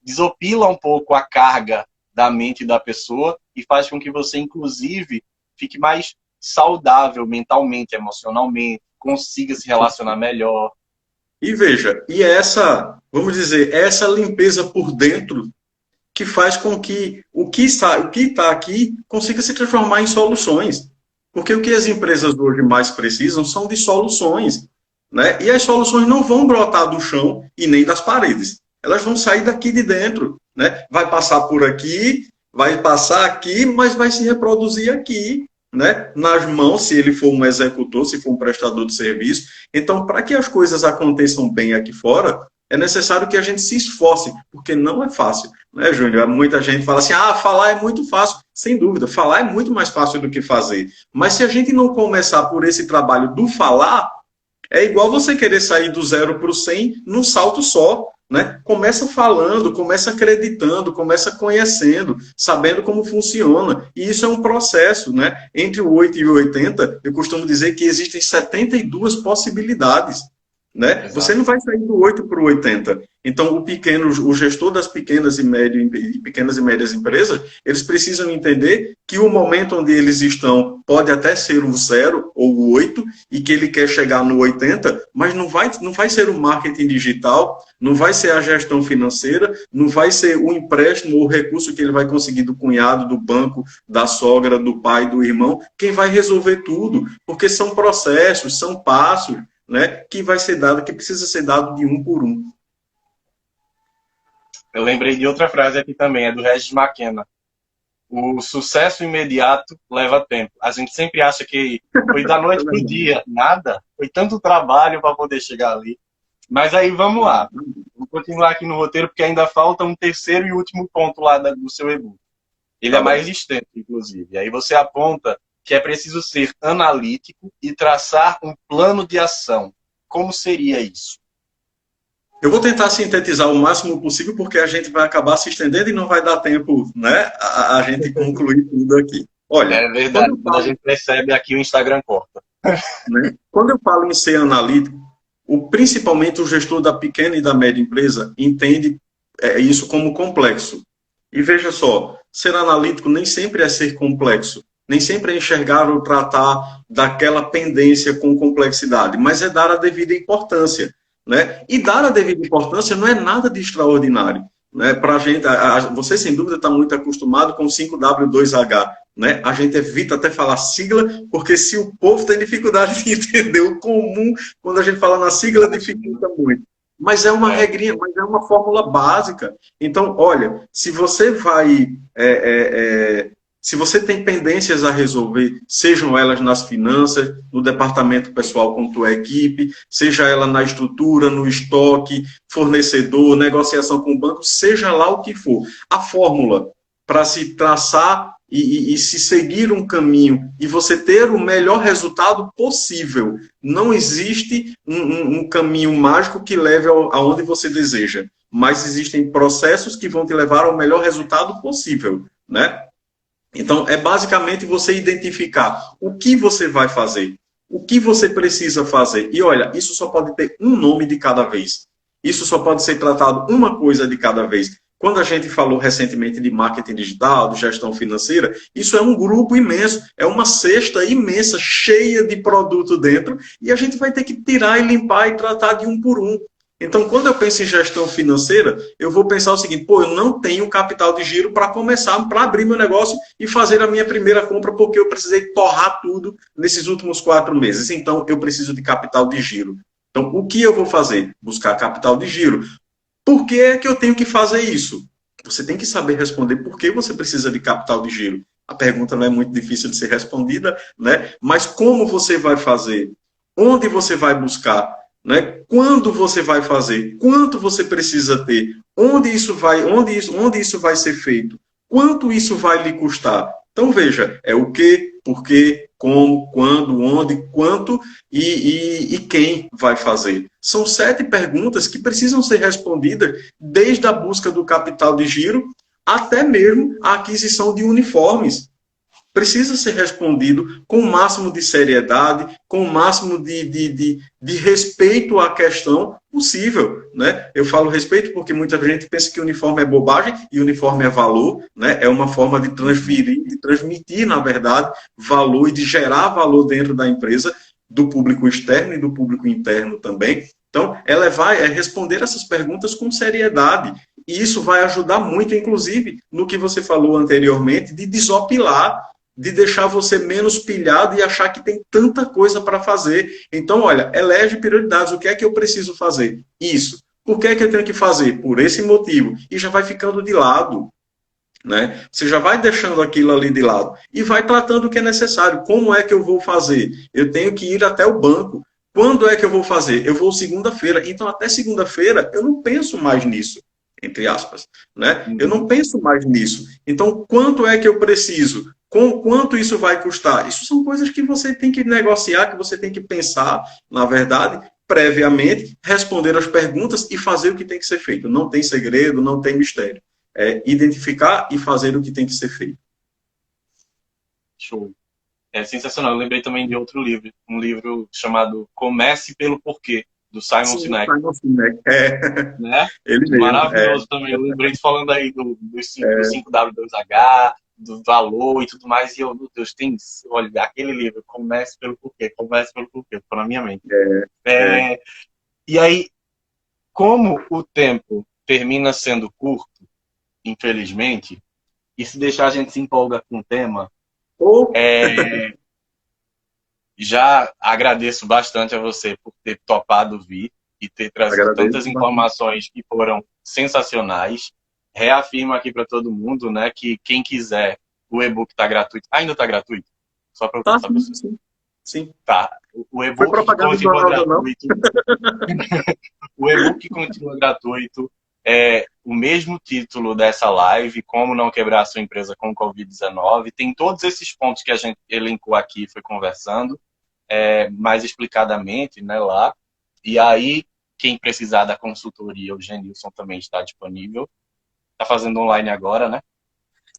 desopila um pouco a carga da mente da pessoa e faz com que você, inclusive, fique mais saudável mentalmente, emocionalmente, consiga se relacionar melhor. E veja, vamos dizer, essa limpeza por dentro que faz com que o que está aqui consiga se transformar em soluções. Porque o que as empresas hoje mais precisam são de soluções, né? E as soluções não vão brotar do chão e nem das paredes. Elas vão sair daqui de dentro, né? Vai passar por aqui, vai passar aqui, mas vai se reproduzir aqui, né? Nas mãos, se ele for um executor, se for um prestador de serviço. Então, para que as coisas aconteçam bem aqui fora, é necessário que a gente se esforce, porque não é fácil, né, Júnior? Muita gente fala assim, falar é muito fácil. Sem dúvida, falar é muito mais fácil do que fazer. Mas se a gente não começar por esse trabalho do falar, é igual você querer sair do 0 para o 100 num salto só, né? Começa falando, começa acreditando, começa conhecendo, sabendo como funciona. E isso é um processo, né? Entre o 8 e o 80, eu costumo dizer que existem 72 possibilidades. Né? Você não vai sair do 8 para o 80. Então, o gestor das pequenas e médias empresas, eles precisam entender que o momento onde eles estão pode até ser o 0 ou o 8, e que ele quer chegar no 80, mas não vai ser o marketing digital, não vai ser a gestão financeira, não vai ser o empréstimo ou o recurso que ele vai conseguir do cunhado, do banco, da sogra, do pai, do irmão, quem vai resolver tudo, porque são processos, são passos, né, que precisa ser dado de um por um. Eu lembrei de outra frase aqui também, é do Regis McKenna. O sucesso imediato leva tempo. A gente sempre acha que foi da noite pro dia. Nada. Foi tanto trabalho para poder chegar ali. Mas aí vamos lá. Vou continuar aqui no roteiro, porque ainda falta um terceiro e último ponto lá do seu e-book. Ele é mais extenso, inclusive. Aí você aponta que é preciso ser analítico e traçar um plano de ação. Como seria isso? Eu vou tentar sintetizar o máximo possível, porque a gente vai acabar se estendendo e não vai dar tempo, né, a gente concluir tudo aqui. Olha, é verdade, quando a gente percebe aqui, o Instagram corta. Né? Quando eu falo em ser analítico, principalmente o gestor da pequena e da média empresa entende isso como complexo. E veja só, ser analítico nem sempre é ser complexo. nem sempre é enxergar ou tratar daquela pendência com complexidade, mas é dar a devida importância, né? E dar a devida importância não é nada de extraordinário, né? Para a gente, você sem dúvida está muito acostumado com 5W2H, né? A gente evita até falar sigla, porque se o povo tem dificuldade de entender o comum, quando a gente fala na sigla, dificulta muito. Mas é uma regrinha, mas é uma fórmula básica. Então, olha, se você vai... se você tem pendências a resolver, sejam elas nas finanças, no departamento pessoal com tua equipe, seja ela na estrutura, no estoque, fornecedor, negociação com o banco, seja lá o que for. A fórmula para se traçar e se seguir um caminho e você ter o melhor resultado possível. Não existe um caminho mágico que leve aonde você deseja, mas existem processos que vão te levar ao melhor resultado possível, né? Então, é basicamente você identificar o que você vai fazer, o que você precisa fazer. E olha, isso só pode ter um nome de cada vez. Isso só pode ser tratado uma coisa de cada vez. Quando a gente falou recentemente de marketing digital, de gestão financeira, isso é um grupo imenso, é uma cesta imensa, cheia de produto dentro, e a gente vai ter que tirar e limpar e tratar de um por um. Então, quando eu penso em gestão financeira, eu vou pensar o seguinte, pô, eu não tenho capital de giro para começar, para abrir meu negócio e fazer a minha primeira compra, porque eu precisei torrar tudo nesses últimos 4 meses. Então, eu preciso de capital de giro. Então, o que eu vou fazer? Buscar capital de giro. Por que é que eu tenho que fazer isso? Você tem que saber responder por que você precisa de capital de giro. A pergunta não é muito difícil de ser respondida, né? Mas como você vai fazer? Onde você vai buscar? Né? Quando você vai fazer? Quanto você precisa ter? Onde isso vai ser feito? Quanto isso vai lhe custar? Então, veja, é o que, por quê, como, quando, onde, quanto e quem vai fazer. São 7 perguntas que precisam ser respondidas desde a busca do capital de giro até mesmo a aquisição de uniformes. Precisa ser respondido com o máximo de seriedade, com o máximo de respeito à questão possível, né? Eu falo respeito porque muita gente pensa que uniforme é bobagem e uniforme é valor, né? É uma forma de transmitir, na verdade, valor e de gerar valor dentro da empresa, do público externo e do público interno também. Então, ela vai responder essas perguntas com seriedade. E isso vai ajudar muito, inclusive, no que você falou anteriormente, de desopilar, de deixar você menos pilhado e achar que tem tanta coisa para fazer. Então, olha, elege prioridades. O que é que eu preciso fazer? Isso. Por que é que eu tenho que fazer? Por esse motivo. E já vai ficando de lado. Né? Você já vai deixando aquilo ali de lado. E vai tratando o que é necessário. Como é que eu vou fazer? Eu tenho que ir até o banco. Quando é que eu vou fazer? Eu vou segunda-feira. Então, até segunda-feira, eu não penso mais nisso. Entre aspas. Né? Eu não penso mais nisso. Então, quanto é que eu preciso? Com quanto isso vai custar? Isso são coisas que você tem que negociar, que você tem que pensar, na verdade, previamente, responder as perguntas e fazer o que tem que ser feito. Não tem segredo, não tem mistério. É identificar e fazer o que tem que ser feito. Show. É sensacional. Eu lembrei também de outro livro, um livro chamado Comece pelo Porquê, do Simon Sinek. Simon Sinek, né? Ele mesmo. Maravilhoso também. Eu lembrei de falando aí do 5W2H, do valor e tudo mais, e eu, meu Deus, olha, aquele livro, comece pelo porquê, ficou na minha mente. E aí, como o tempo termina sendo curto, infelizmente, e se deixar a gente se empolga com o tema, já agradeço bastante a você por ter topado vir e ter trazido tantas informações que foram sensacionais. Reafirmo aqui para todo mundo, né, que quem quiser, o e-book está gratuito. Ainda está gratuito? Só para eu saber. Sim. Tá. O e-book continua gratuito. O e-book continua gratuito. É o mesmo título dessa live, Como Não Quebrar a Sua Empresa com Covid-19. Tem todos esses pontos que a gente elencou aqui e foi conversando, mais explicadamente, né, lá. E aí, quem precisar da consultoria, o Genilson também está disponível. Está fazendo online agora, né?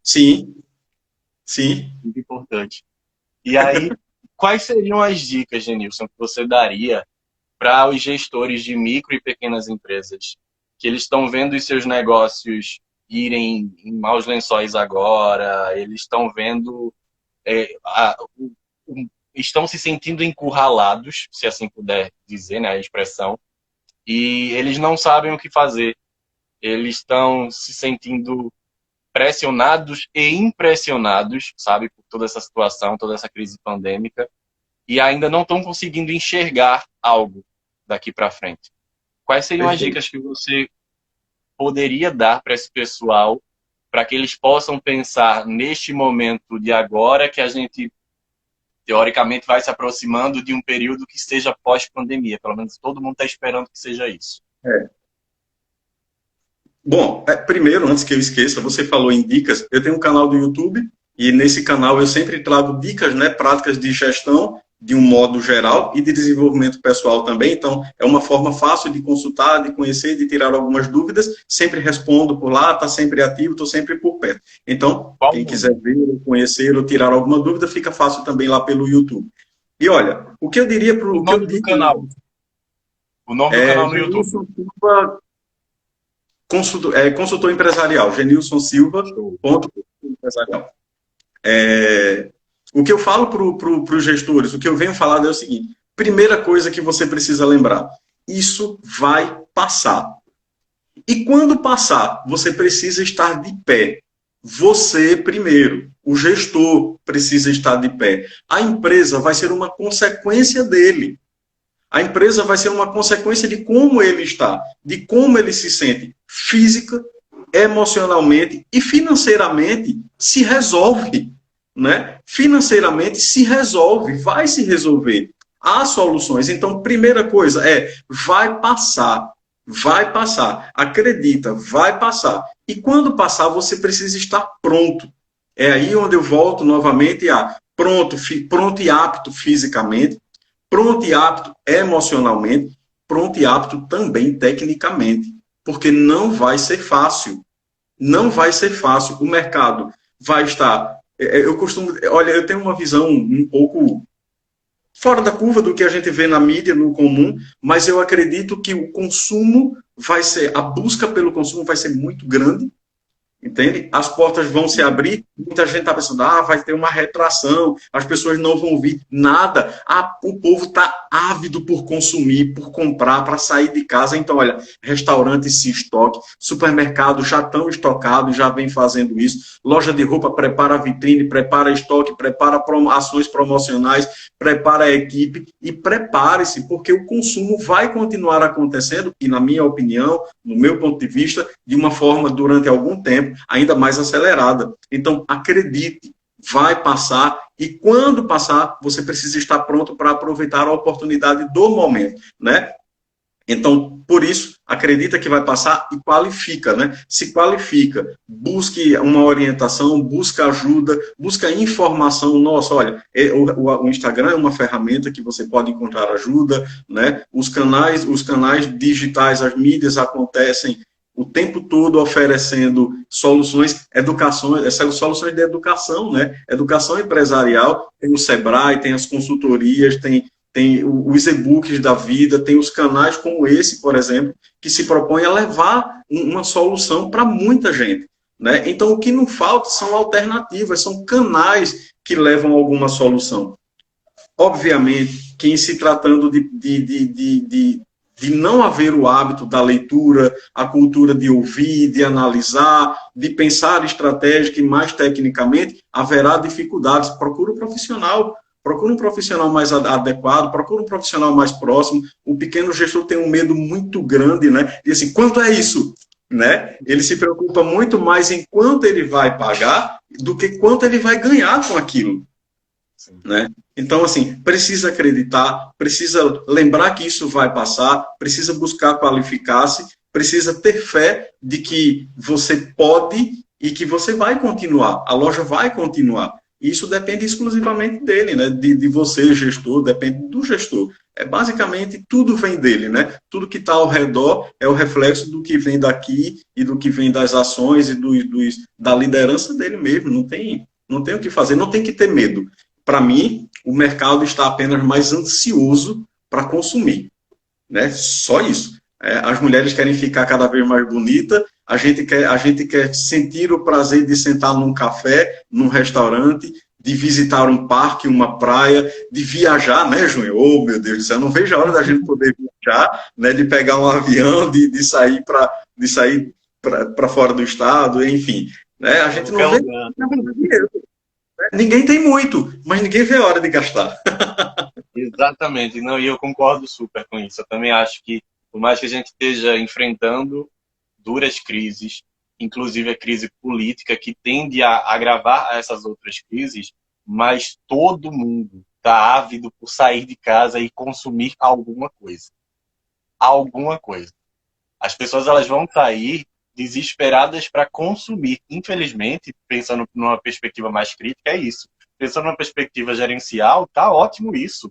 Sim. Muito importante. E aí, quais seriam as dicas, Genilson, que você daria para os gestores de micro e pequenas empresas que eles estão vendo os seus negócios irem em maus lençóis agora, eles estão vendo estão se sentindo encurralados, se assim puder dizer, né, a expressão, e eles não sabem o que fazer. Eles estão se sentindo pressionados e impressionados, sabe, por toda essa situação, toda essa crise pandêmica, e ainda não estão conseguindo enxergar algo daqui para frente. Quais seriam as dicas que você poderia dar para esse pessoal, para que eles possam pensar neste momento de agora, que a gente, teoricamente, vai se aproximando de um período que seja pós-pandemia? Pelo menos todo mundo está esperando que seja isso. Bom, primeiro, antes que eu esqueça, você falou em dicas. Eu tenho um canal do YouTube e nesse canal eu sempre trago dicas, né, práticas de gestão de um modo geral e de desenvolvimento pessoal também. Então, é uma forma fácil de consultar, de conhecer, de tirar algumas dúvidas. Sempre respondo por lá, está sempre ativo, estou sempre por perto. Então, quem quiser ver, conhecer ou tirar alguma dúvida, fica fácil também lá pelo YouTube. E olha, o que eu diria para o nome do canal? O nome do canal no YouTube? Consultor empresarial, Genilson Silva, empresarial. O que eu falo para os gestores, o que eu venho falando é o seguinte: primeira coisa que você precisa lembrar, isso vai passar. E quando passar, você precisa estar de pé. Você primeiro, o gestor precisa estar de pé. A empresa vai ser uma consequência dele. A empresa vai ser uma consequência de como ele está, de como ele se sente física, emocionalmente e financeiramente se resolve, né? Financeiramente se resolve, vai se resolver. Há soluções. Então, primeira coisa vai passar. Vai passar. Acredita, vai passar. E quando passar, você precisa estar pronto. É aí onde eu volto novamente a pronto e apto fisicamente, pronto e apto emocionalmente, pronto e apto também tecnicamente. Porque não vai ser fácil. Não vai ser fácil. O mercado vai estar... eu tenho uma visão um pouco fora da curva do que a gente vê na mídia, no comum, mas eu acredito que o consumo a busca pelo consumo vai ser muito grande, entende? As portas vão se abrir, muita gente está pensando, vai ter uma retração, as pessoas não vão vir, nada. O povo está ávido por consumir, por comprar, para sair de casa. Então, olha, restaurantes se estoque, supermercados já estão estocados, já vem fazendo isso, loja de roupa prepara a vitrine, prepara estoque, prepara ações promocionais, prepara a equipe e prepare-se, porque o consumo vai continuar acontecendo e, na minha opinião, no meu ponto de vista, de uma forma, durante algum tempo, ainda mais acelerada. Então, acredite, vai passar e quando passar, você precisa estar pronto para aproveitar a oportunidade do momento, né? Então, por isso, acredita que vai passar e qualifica, né? Se qualifica, busque uma orientação, busca ajuda, busca informação. Nossa, olha, o Instagram é uma ferramenta que você pode encontrar ajuda, né? Os canais digitais, as mídias acontecem o tempo todo oferecendo soluções de educação, né? Educação empresarial, tem o Sebrae, tem as consultorias, tem os e-books da vida, tem os canais como esse, por exemplo, que se propõe a levar uma solução para muita gente, né? Então, o que não falta são alternativas, são canais que levam a alguma solução. Obviamente, que em se tratando de não haver o hábito da leitura, a cultura de ouvir, de analisar, de pensar estratégica e mais tecnicamente, haverá dificuldades. Procura um profissional mais adequado, procura um profissional mais próximo. O pequeno gestor tem um medo muito grande, né? E assim, quanto é isso? Né? Ele se preocupa muito mais em quanto ele vai pagar do que quanto ele vai ganhar com aquilo. Né? Então, assim, precisa acreditar, precisa lembrar que isso vai passar, precisa buscar qualificar-se, precisa ter fé de que você pode e que você vai continuar, a loja vai continuar. Isso depende exclusivamente dele, né? De você, gestor, depende do gestor. Basicamente, tudo vem dele, né? Tudo que está ao redor é o reflexo do que vem daqui e do que vem das ações e da liderança dele mesmo. Não tem o que fazer, não tem que ter medo. Para mim, o mercado está apenas mais ansioso para consumir, né? Só isso. As mulheres querem ficar cada vez mais bonitas, a gente quer sentir o prazer de sentar num café, num restaurante, de visitar um parque, uma praia, de viajar, né, Júnior? Oh, meu Deus do céu, não vejo a hora da gente poder viajar, né, de pegar um avião, de sair para fora do estado, enfim. Né? A gente não vê dinheiro. Ninguém tem muito, mas ninguém vê a hora de gastar. Exatamente, não, e eu concordo super com isso. Eu também acho que, por mais que a gente esteja enfrentando duras crises, inclusive a crise política, que tende a agravar essas outras crises, mas todo mundo está ávido por sair de casa e consumir alguma coisa. Alguma coisa. As pessoas elas vão sair desesperadas para consumir. Infelizmente, pensando numa perspectiva mais crítica, é isso. Pensando numa perspectiva gerencial, tá ótimo isso.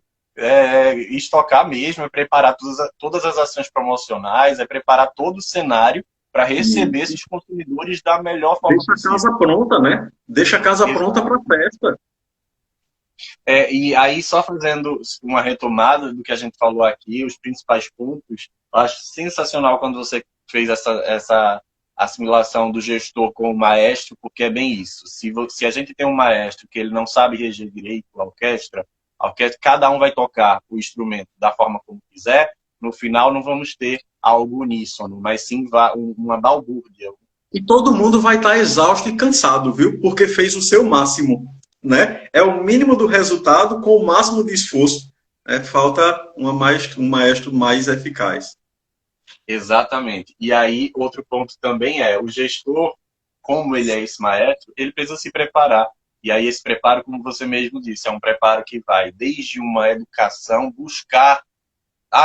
Estocar mesmo, é preparar todas as ações promocionais, é preparar todo o cenário para receber esses consumidores da melhor forma possível. Deixa a casa pronta, né? Deixa a casa pronta para a festa. E aí, só fazendo uma retomada do que a gente falou aqui, os principais pontos, eu acho sensacional quando você fez essa assimilação do gestor com o maestro, porque é bem isso. Se a gente tem um maestro que ele não sabe reger direito a orquestra, cada um vai tocar o instrumento da forma como quiser, no final não vamos ter algo uníssono, mas sim uma balbúrdia. E todo mundo vai estar exausto e cansado, viu? Porque fez o seu máximo, né? É o mínimo do resultado com o máximo de esforço. Falta um maestro mais eficaz. Exatamente. E aí, outro ponto também o gestor, como ele é esse maestro, ele precisa se preparar. E aí esse preparo, como você mesmo disse, é um preparo que vai desde uma educação, buscar...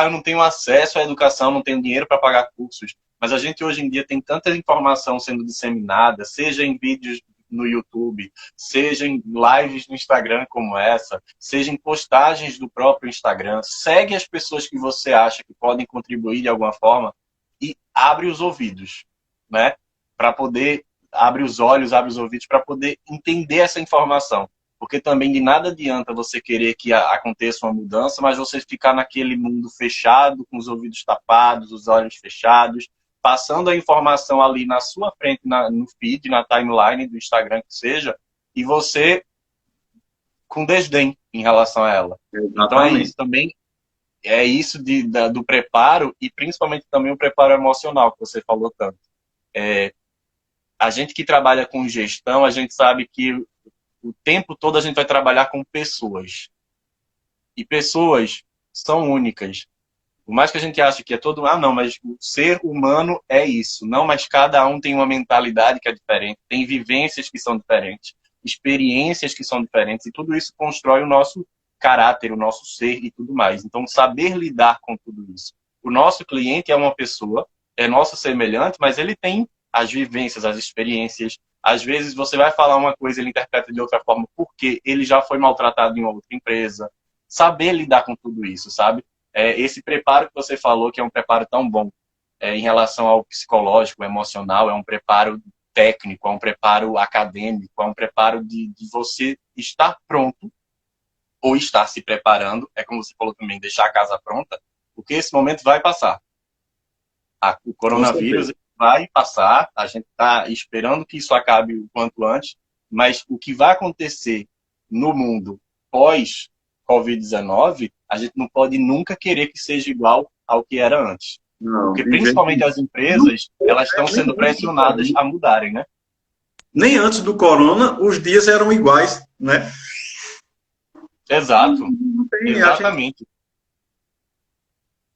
eu não tenho acesso à educação, não tenho dinheiro para pagar cursos. Mas a gente hoje em dia tem tanta informação sendo disseminada, seja em vídeos no YouTube, seja em lives no Instagram como essa, seja em postagens do próprio Instagram. Segue as pessoas que você acha que podem contribuir de alguma forma e abre os ouvidos, né? Para poder... Abre os olhos, abre os ouvidos para poder entender essa informação. Porque também de nada adianta você querer que aconteça uma mudança, mas você ficar naquele mundo fechado, com os ouvidos tapados, os olhos fechados, passando a informação ali na sua frente, no feed, na timeline do Instagram que seja, e você com desdém em relação a ela. Exatamente. Então é isso também, é isso do preparo, e principalmente também o preparo emocional, que você falou tanto. A gente que trabalha com gestão, a gente sabe que o tempo todo a gente vai trabalhar com pessoas. E pessoas são únicas. Por mais que a gente ache que é todo... não, mas o ser humano é isso. Não, mas cada um tem uma mentalidade que é diferente, tem vivências que são diferentes, experiências que são diferentes, e tudo isso constrói o nosso caráter, o nosso ser e tudo mais. Então, saber lidar com tudo isso. O nosso cliente é uma pessoa, é nosso semelhante, mas ele tem as vivências, as experiências. Às vezes você vai falar uma coisa, ele interpreta de outra forma, porque ele já foi maltratado em outra empresa. Saber lidar com tudo isso, sabe? Esse preparo que você falou, que é um preparo tão bom em relação ao psicológico, emocional, é um preparo técnico, é um preparo acadêmico, é um preparo de você estar pronto ou estar se preparando. É como você falou também, deixar a casa pronta, porque esse momento vai passar. O coronavírus vai passar, a gente está esperando que isso acabe o quanto antes, mas o que vai acontecer no mundo pós-Covid-19, a gente não pode nunca querer que seja igual ao que era antes. Não, porque principalmente as empresas, elas estão sendo pressionadas a mudarem, né? Nem antes do corona, os dias eram iguais, né? Exato, exatamente.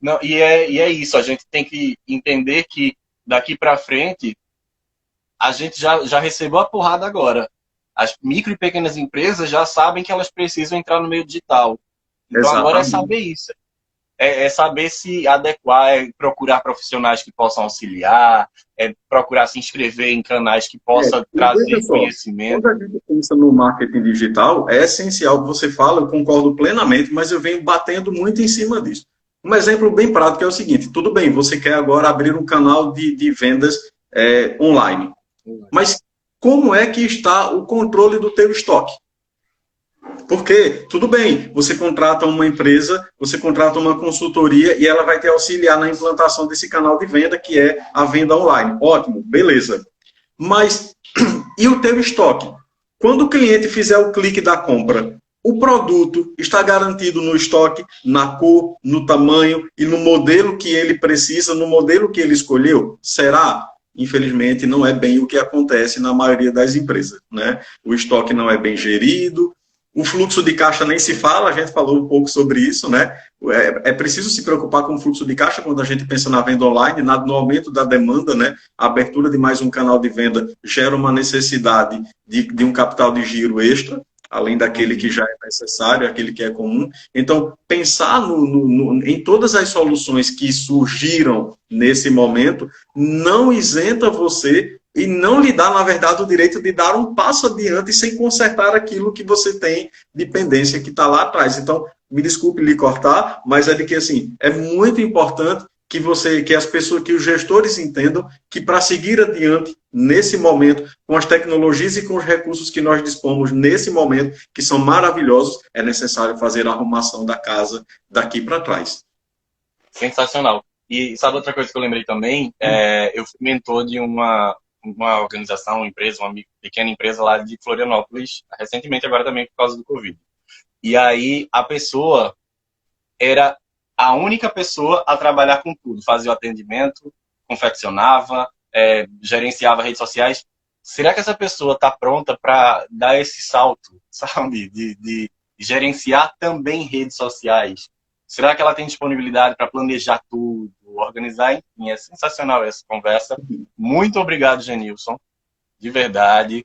Não, e é isso, a gente tem que entender que daqui para frente, a gente já recebeu a porrada agora. As micro e pequenas empresas já sabem que elas precisam entrar no meio digital. Então, exatamente. Agora é saber isso. É saber se adequar, é procurar profissionais que possam auxiliar, é procurar se inscrever em canais que possam trazer conhecimento. Quando a gente pensa no marketing digital, é essencial o que você fala, eu concordo plenamente, mas eu venho batendo muito em cima disso. Um exemplo bem prático é o seguinte: tudo bem, você quer agora abrir um canal de vendas online, mas como é que está o controle do teu estoque? Porque, tudo bem, você contrata uma empresa, você contrata uma consultoria e ela vai te auxiliar na implantação desse canal de venda, que é a venda online. Ótimo, beleza. Mas, e o teu estoque? Quando o cliente fizer o clique da compra, o produto está garantido no estoque, na cor, no tamanho e no modelo que ele precisa, no modelo que ele escolheu? Será? Infelizmente, não é bem o que acontece na maioria das empresas, né? O estoque não é bem gerido, o fluxo de caixa nem se fala, a gente falou um pouco sobre isso, né? É preciso se preocupar com o fluxo de caixa quando a gente pensa na venda online, no aumento da demanda, né? A abertura de mais um canal de venda gera uma necessidade de um capital de giro extra, além daquele que já é necessário, aquele que é comum. Então, pensar em todas as soluções que surgiram nesse momento não isenta você e não lhe dá, na verdade, o direito de dar um passo adiante sem consertar aquilo que você tem de pendência que está lá atrás. Então, me desculpe lhe cortar, mas é de que, assim, é muito importante que as pessoas, que os gestores entendam que para seguir adiante nesse momento, com as tecnologias e com os recursos que nós dispomos nesse momento, que são maravilhosos, é necessário fazer a arrumação da casa daqui para trás. Sensacional. E sabe outra coisa que eu lembrei também? Eu fui mentor de uma organização, uma empresa, uma pequena empresa lá de Florianópolis, recentemente agora também por causa do Covid. E aí a pessoa era a única pessoa a trabalhar com tudo. Fazia o atendimento, confeccionava, gerenciava redes sociais. Será que essa pessoa está pronta para dar esse salto, sabe? De gerenciar também redes sociais? Será que ela tem disponibilidade para planejar tudo, organizar? Enfim, é sensacional essa conversa. Muito obrigado, Genilson. De verdade.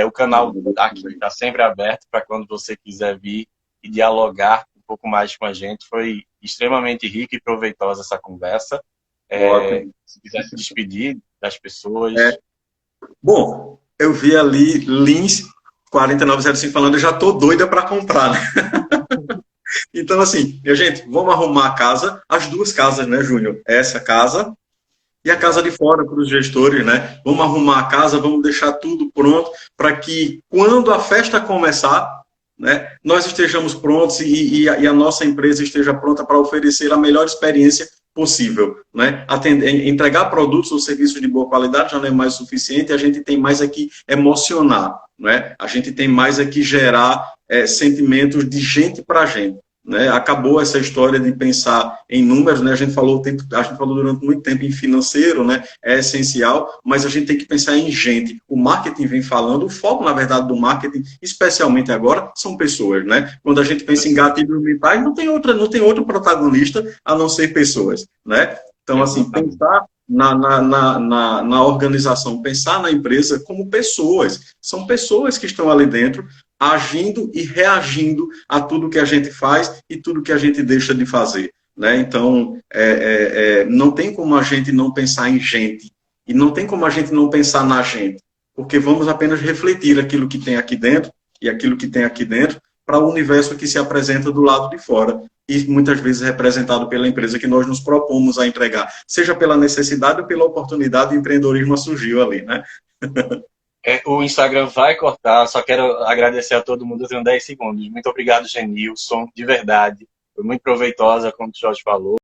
O canal aqui está sempre aberto para quando você quiser vir e dialogar um pouco mais com a gente. Foi extremamente rica e proveitosa essa conversa. Se quiser se despedir das pessoas. Bom, eu vi ali Lins 4905 falando, eu já estou doida para comprar, né? Então, assim, minha gente, vamos arrumar a casa, as duas casas, né, Júnior? Essa casa e a casa de fora para os gestores, né? Vamos arrumar a casa, vamos deixar tudo pronto para que quando a festa começar, né, nós estejamos prontos e a nossa empresa esteja pronta para oferecer a melhor experiência possível, né? Entregar produtos ou serviços de boa qualidade já não é mais suficiente, a gente tem mais aqui emocionar, né? A gente tem mais aqui gerar sentimentos de gente para gente. Né? Acabou essa história de pensar em números, né? A gente falou durante muito tempo em financeiro, né? É essencial, mas a gente tem que pensar em gente. O marketing vem falando, o foco, na verdade, do marketing, especialmente agora, são pessoas, né? Quando a gente pensa em gatilhos mentais, não tem outro protagonista a não ser pessoas, né? Então, assim, pensar na organização, pensar na empresa como pessoas. São pessoas que estão ali dentro, agindo e reagindo a tudo que a gente faz e tudo que a gente deixa de fazer, né? Então, não tem como a gente não pensar em gente e não tem como a gente não pensar na gente, porque vamos apenas refletir aquilo que tem aqui dentro e aquilo que tem aqui dentro para o universo que se apresenta do lado de fora e muitas vezes representado pela empresa que nós nos propomos a entregar, seja pela necessidade ou pela oportunidade, o empreendedorismo surgiu ali, né? O Instagram vai cortar, só quero agradecer a todo mundo, eu tenho 10 segundos. Muito obrigado, Genilson, de verdade. Foi muito proveitosa, como o Jorge falou.